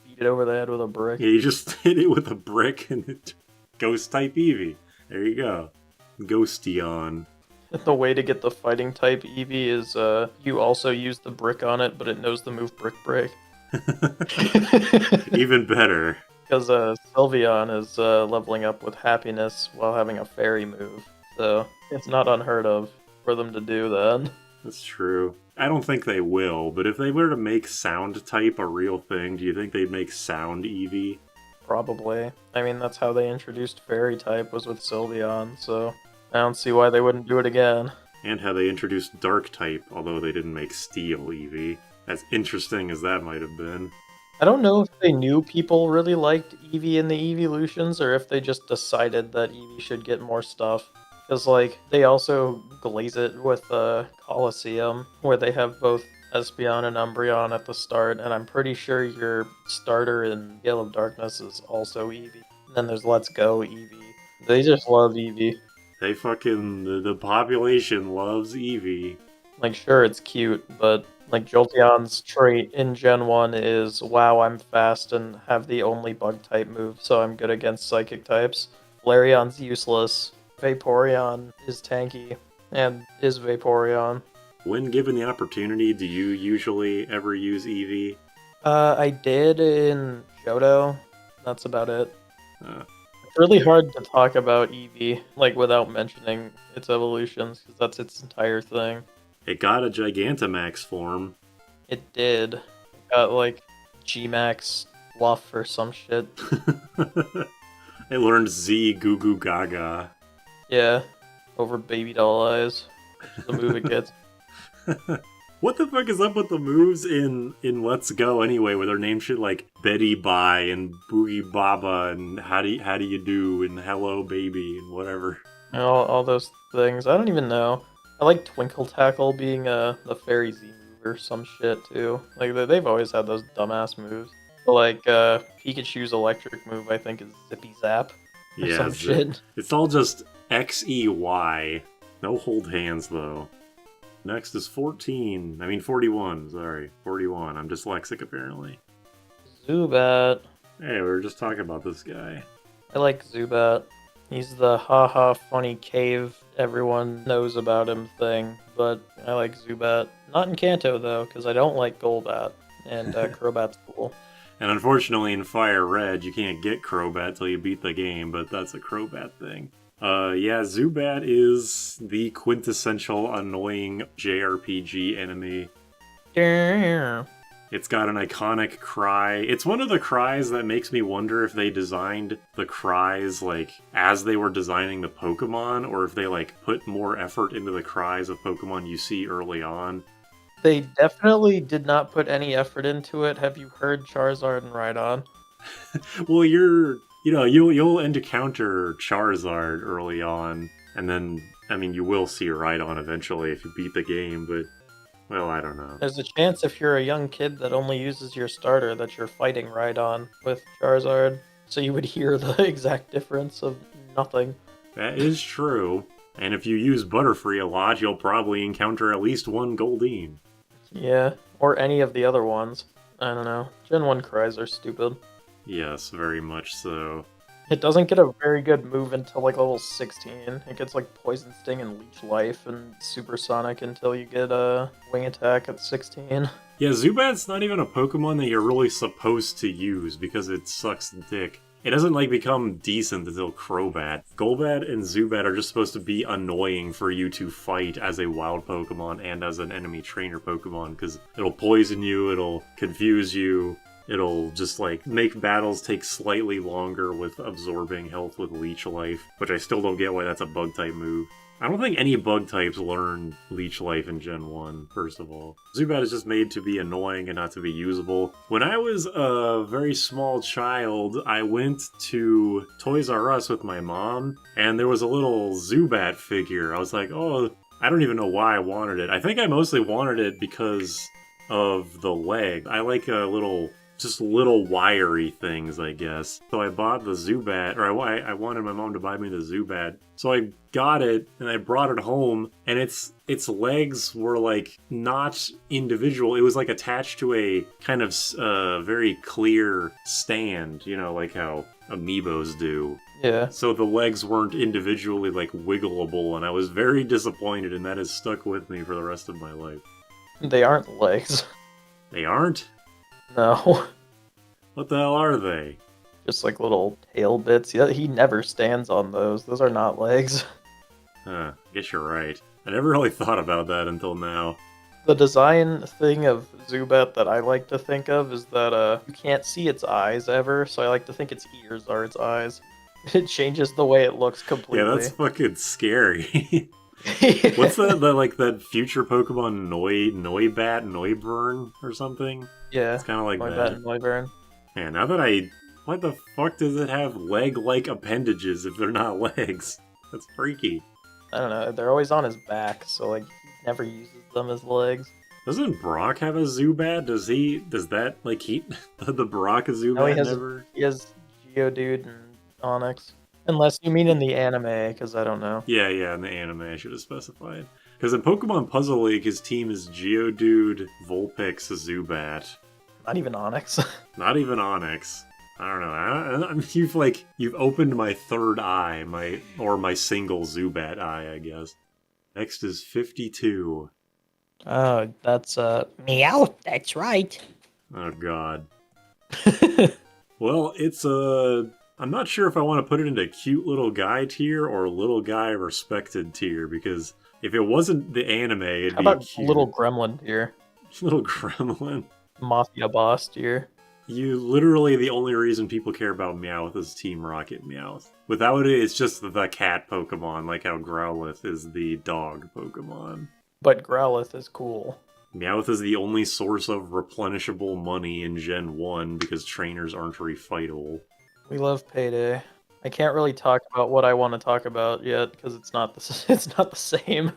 Beat it over the head with a brick. Yeah, you just hit it with a brick, and it Ghost-type Eevee. There you go. Ghostion. The way to get the fighting type Eevee is you also use the brick on it, but it knows the move Brick Break. Even better. Because Sylveon is leveling up with happiness while having a fairy move. So it's not unheard of for them to do that. That's true. I don't think they will, but if they were to make sound type a real thing, do you think they'd make sound Eevee? Probably. I mean, that's how they introduced fairy type, was with Sylveon, so I don't see why they wouldn't do it again. And how they introduced dark type, although they didn't make steel Eevee. As interesting as that might have been. I don't know if they knew people really liked Eevee in the Eeveelutions, or if they just decided that Eevee should get more stuff. Because, like, they also glaze it with Colosseum, where they have both Espeon and Umbreon at the start, and I'm pretty sure your starter in Gale of Darkness is also Eevee. And then there's Let's Go Eevee. They just love Eevee. They fucking... The population loves Eevee. Like, sure, it's cute, but, like, Jolteon's trait in Gen 1 is, wow, I'm fast and have the only bug-type move, so I'm good against psychic types. Flareon's useless. Vaporeon is tanky, and is Vaporeon. When given the opportunity, do you usually ever use Eevee? I did in Johto. That's about it. It's really hard to talk about Eevee, like, without mentioning its evolutions, because that's its entire thing. It got a Gigantamax form. It did. It got, like, G-Max Fluff or some shit. It learned Z Goo Goo Gaga. Yeah, over Baby Doll Eyes. The move it gets. What the fuck is up with the moves in Let's Go anyway, where their name shit like Betty Bye and Boogie Baba and how do you do and Hello Baby and whatever. All those things. I don't even know. I like Twinkle Tackle being the Fairy Z move or some shit too. Like they've always had those dumbass moves. But like Pikachu's electric move, I think, is Zippy Zap. Or Yeah, some shit. It's all just XEY. No hold hands though. Next is 41, sorry. 41. I'm dyslexic apparently. Zubat. Hey, we were just talking about this guy. I like Zubat. He's the haha funny cave everyone knows about him thing, but I like Zubat. Not in Kanto though, because I don't like Golbat, and Crobat's cool. And unfortunately in Fire Red, you can't get Crobat till you beat the game, but that's a Crobat thing. Yeah, Zubat is the quintessential annoying JRPG enemy. Damn. It's got an iconic cry. It's one of the cries that makes me wonder if they designed the cries, like, as they were designing the Pokemon, or if they, like, put more effort into the cries of Pokemon you see early on. They definitely did not put any effort into it. Have you heard Charizard and Rhydon? Well, you'll encounter Charizard early on, and then, you will see Rhydon eventually if you beat the game, but, well, I don't know. There's a chance if you're a young kid that only uses your starter that you're fighting Rhydon with Charizard, so you would hear the exact difference of nothing. That is true, and if you use Butterfree a lot, you'll probably encounter at least one Goldeen. Yeah, or any of the other ones. I don't know. Gen 1 cries are stupid. Yes, very much so. It doesn't get a very good move until like level 16. It gets like Poison Sting and Leech Life and Supersonic until you get a Wing Attack at 16. Yeah, Zubat's not even a Pokemon that you're really supposed to use because it sucks dick. It doesn't like become decent until Crobat. Golbat and Zubat are just supposed to be annoying for you to fight as a wild Pokemon and as an enemy trainer Pokemon because it'll poison you, it'll confuse you. it'll just like make battles take slightly longer with absorbing health with Leech Life, which I still don't get why that's a bug type move. I don't think any bug types learn Leech Life in Gen 1, first of all. Zubat is just made to be annoying and not to be usable. When I was a very small child, I went to Toys R Us with my mom, and there was a little Zubat figure. I was like, oh, I don't even know why I wanted it. I think I mostly wanted it because of the leg. I like just little wiry things, I guess. So I bought the Zubat, or I wanted my mom to buy me the Zubat. So I got it, and I brought it home, and its legs were, like, not individual. It was, like, attached to a kind of very clear stand, you know, like how amiibos do. Yeah. So the legs weren't individually, like, wiggleable, and I was very disappointed, and that has stuck with me for the rest of my life. They aren't legs. They aren't? No. What the hell are they? Just like little tail bits. Yeah, he never stands on those. Those are not legs. Huh, guess you're right. I never really thought about that until now. The design thing of Zubat that I like to think of is that you can't see its eyes ever, so I like to think its ears are its eyes. It changes the way it looks completely. Yeah, that's fucking scary. What's that future Pokemon Noibat or something? Yeah, it's kind of like Noibat that. and Noivern. Man, now that what the fuck does it have leg-like appendages if they're not legs? That's freaky. I don't know, they're always on his back, so like he never uses them as legs. Doesn't Brock have a Zubat? Does that the Brock a Zubat? No, he has Geodude and Onyx. Unless you mean in the anime, because I don't know. Yeah, in the anime I should have specified. Because in Pokemon Puzzle League, his team is Geodude, Vulpix, Zubat. Not even Onyx. Not even Onyx. I don't know. You've opened my third eye, my single Zubat eye, I guess. Next is 52. Oh, that's Meowth, that's right. Oh god. Well, it's I'm not sure if I want to put it into cute little guy tier or little guy respected tier, because if it wasn't the anime, it'd How be about cute. little gremlin tier? Little gremlin. Mafia boss tier. Literally the only reason people care about Meowth is Team Rocket Meowth. Without it, it's just the cat Pokemon, like how Growlithe is the dog Pokemon. But Growlithe is cool. Meowth is the only source of replenishable money in Gen 1 because trainers aren't refightable. We love Payday. I can't really talk about what I want to talk about yet because it's not the same.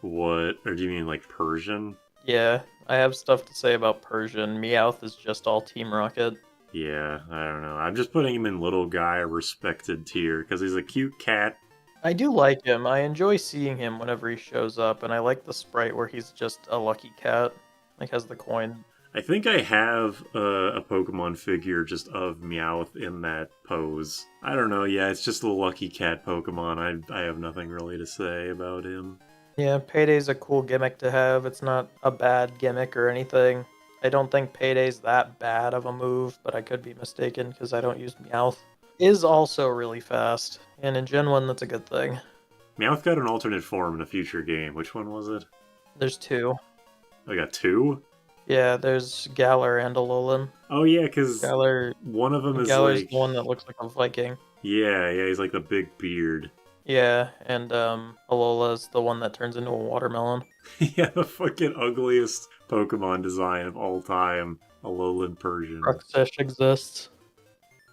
What? Or do you mean like Persian? Yeah, I have stuff to say about Persian. Meowth is just all Team Rocket. Yeah, I don't know. I'm just putting him in little guy respected tier because he's a cute cat. I do like him. I enjoy seeing him whenever he shows up, and I like the sprite where he's just a lucky cat, like has the coin. I think I have a Pokemon figure just of Meowth in that pose. I don't know, yeah, it's just a lucky cat Pokemon. I have nothing really to say about him. Yeah, Payday's a cool gimmick to have. It's not a bad gimmick or anything. I don't think Payday's that bad of a move, but I could be mistaken because I don't use Meowth. Is also really fast, and in Gen 1 that's a good thing. Meowth got an alternate form in a future game. Which one was it? There's two. I got two? Yeah, there's Galar and Alolan. Oh yeah, because Galar, one of them is Galar's like... the one that looks like a Viking. Yeah, he's like the big beard. Yeah, and Alola's the one that turns into a watermelon. Yeah, the fucking ugliest Pokemon design of all time. Alolan Persian. Bruxish exists.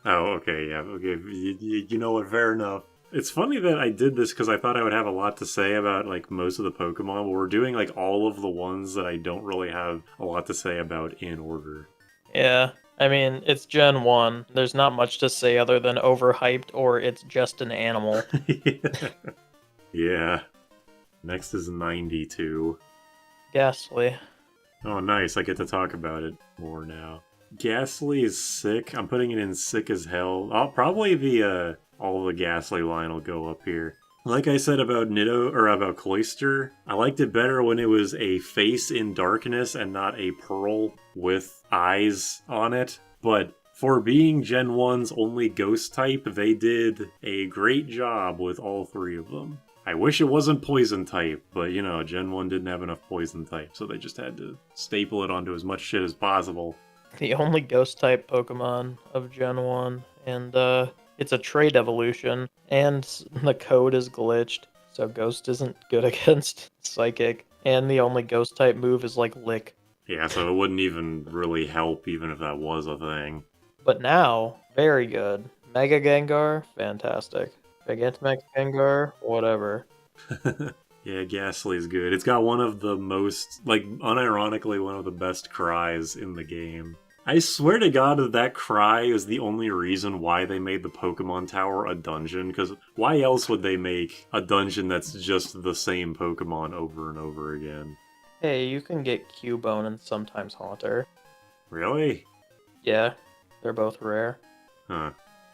Oh, okay, yeah, okay. You know what, fair enough. It's funny that I did this because I thought I would have a lot to say about, like, most of the Pokemon, but we're doing, like, all of the ones that I don't really have a lot to say about in order. Yeah, I mean, it's Gen 1. There's not much to say other than overhyped or it's just an animal. Yeah. Next is 92. Gastly. Oh, nice. I get to talk about it more now. Gastly is sick. I'm putting it in sick as hell. Probably all of the Gastly line will go up here. Like I said about about Cloyster, I liked it better when it was a face in darkness and not a pearl with eyes on it. But for being Gen 1's only ghost type, they did a great job with all three of them. I wish it wasn't poison type, but you know, Gen 1 didn't have enough poison type, so they just had to staple it onto as much shit as possible. The only ghost-type Pokemon of Gen 1, and it's a trait evolution, and the code is glitched, so Ghost isn't good against Psychic, and the only Ghost-type move is, like, Lick. Yeah, so it wouldn't even really help even if that was a thing. But now, very good. Mega Gengar, fantastic. Gigantamax Gengar, whatever. Yeah, Gastly's good. It's got one of the most, like, unironically, one of the best cries in the game. I swear to God that cry is the only reason why they made the Pokemon Tower a dungeon, because why else would they make a dungeon that's just the same Pokemon over and over again? Hey, you can get Cubone and sometimes Haunter. Really? Yeah, they're both rare. Huh.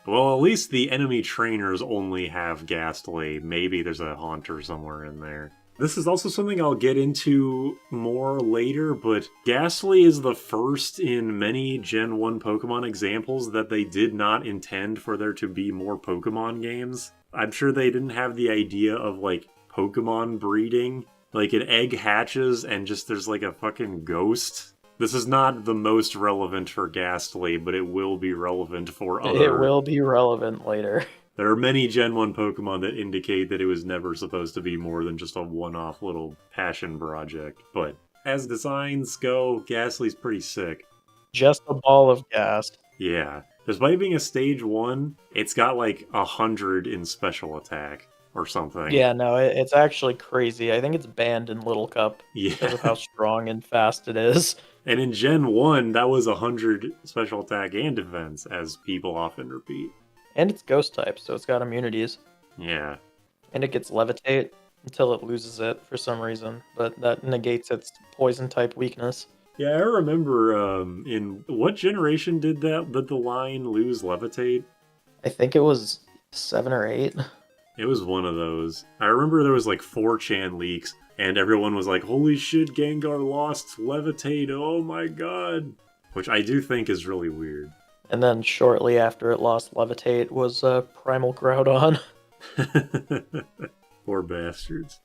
Well, at least the enemy trainers only have Gastly. Maybe there's a Haunter somewhere in there. This is also something I'll get into more later, but Gastly is the first in many Gen 1 Pokemon examples that they did not intend for there to be more Pokemon games. I'm sure they didn't have the idea of, like, Pokemon breeding. Like, an egg hatches and just there's, like, a fucking ghost. This is not the most relevant for Gastly, but it will be relevant for other... It will be relevant later. There are many Gen 1 Pokemon that indicate that it was never supposed to be more than just a one-off little passion project. But as designs go, Gastly's pretty sick. Just a ball of gas. Yeah. Despite being a stage 1, it's got like 100 in special attack or something. Yeah, no, it's actually crazy. I think it's banned in Little Cup because of how strong and fast it is. And in Gen 1, that was 100 special attack and defense, as people often repeat. And it's ghost type, so it's got immunities. Yeah. And it gets levitate until it loses it for some reason, but that negates its poison type weakness. Yeah, I remember in what generation did the line lose levitate? I think it was 7 or 8. It was one of those. I remember there was like 4chan leaks, and everyone was like, holy shit, Gengar lost levitate, oh my god. Which I do think is really weird. And then shortly after it lost levitate was Primal Groudon. Poor bastards.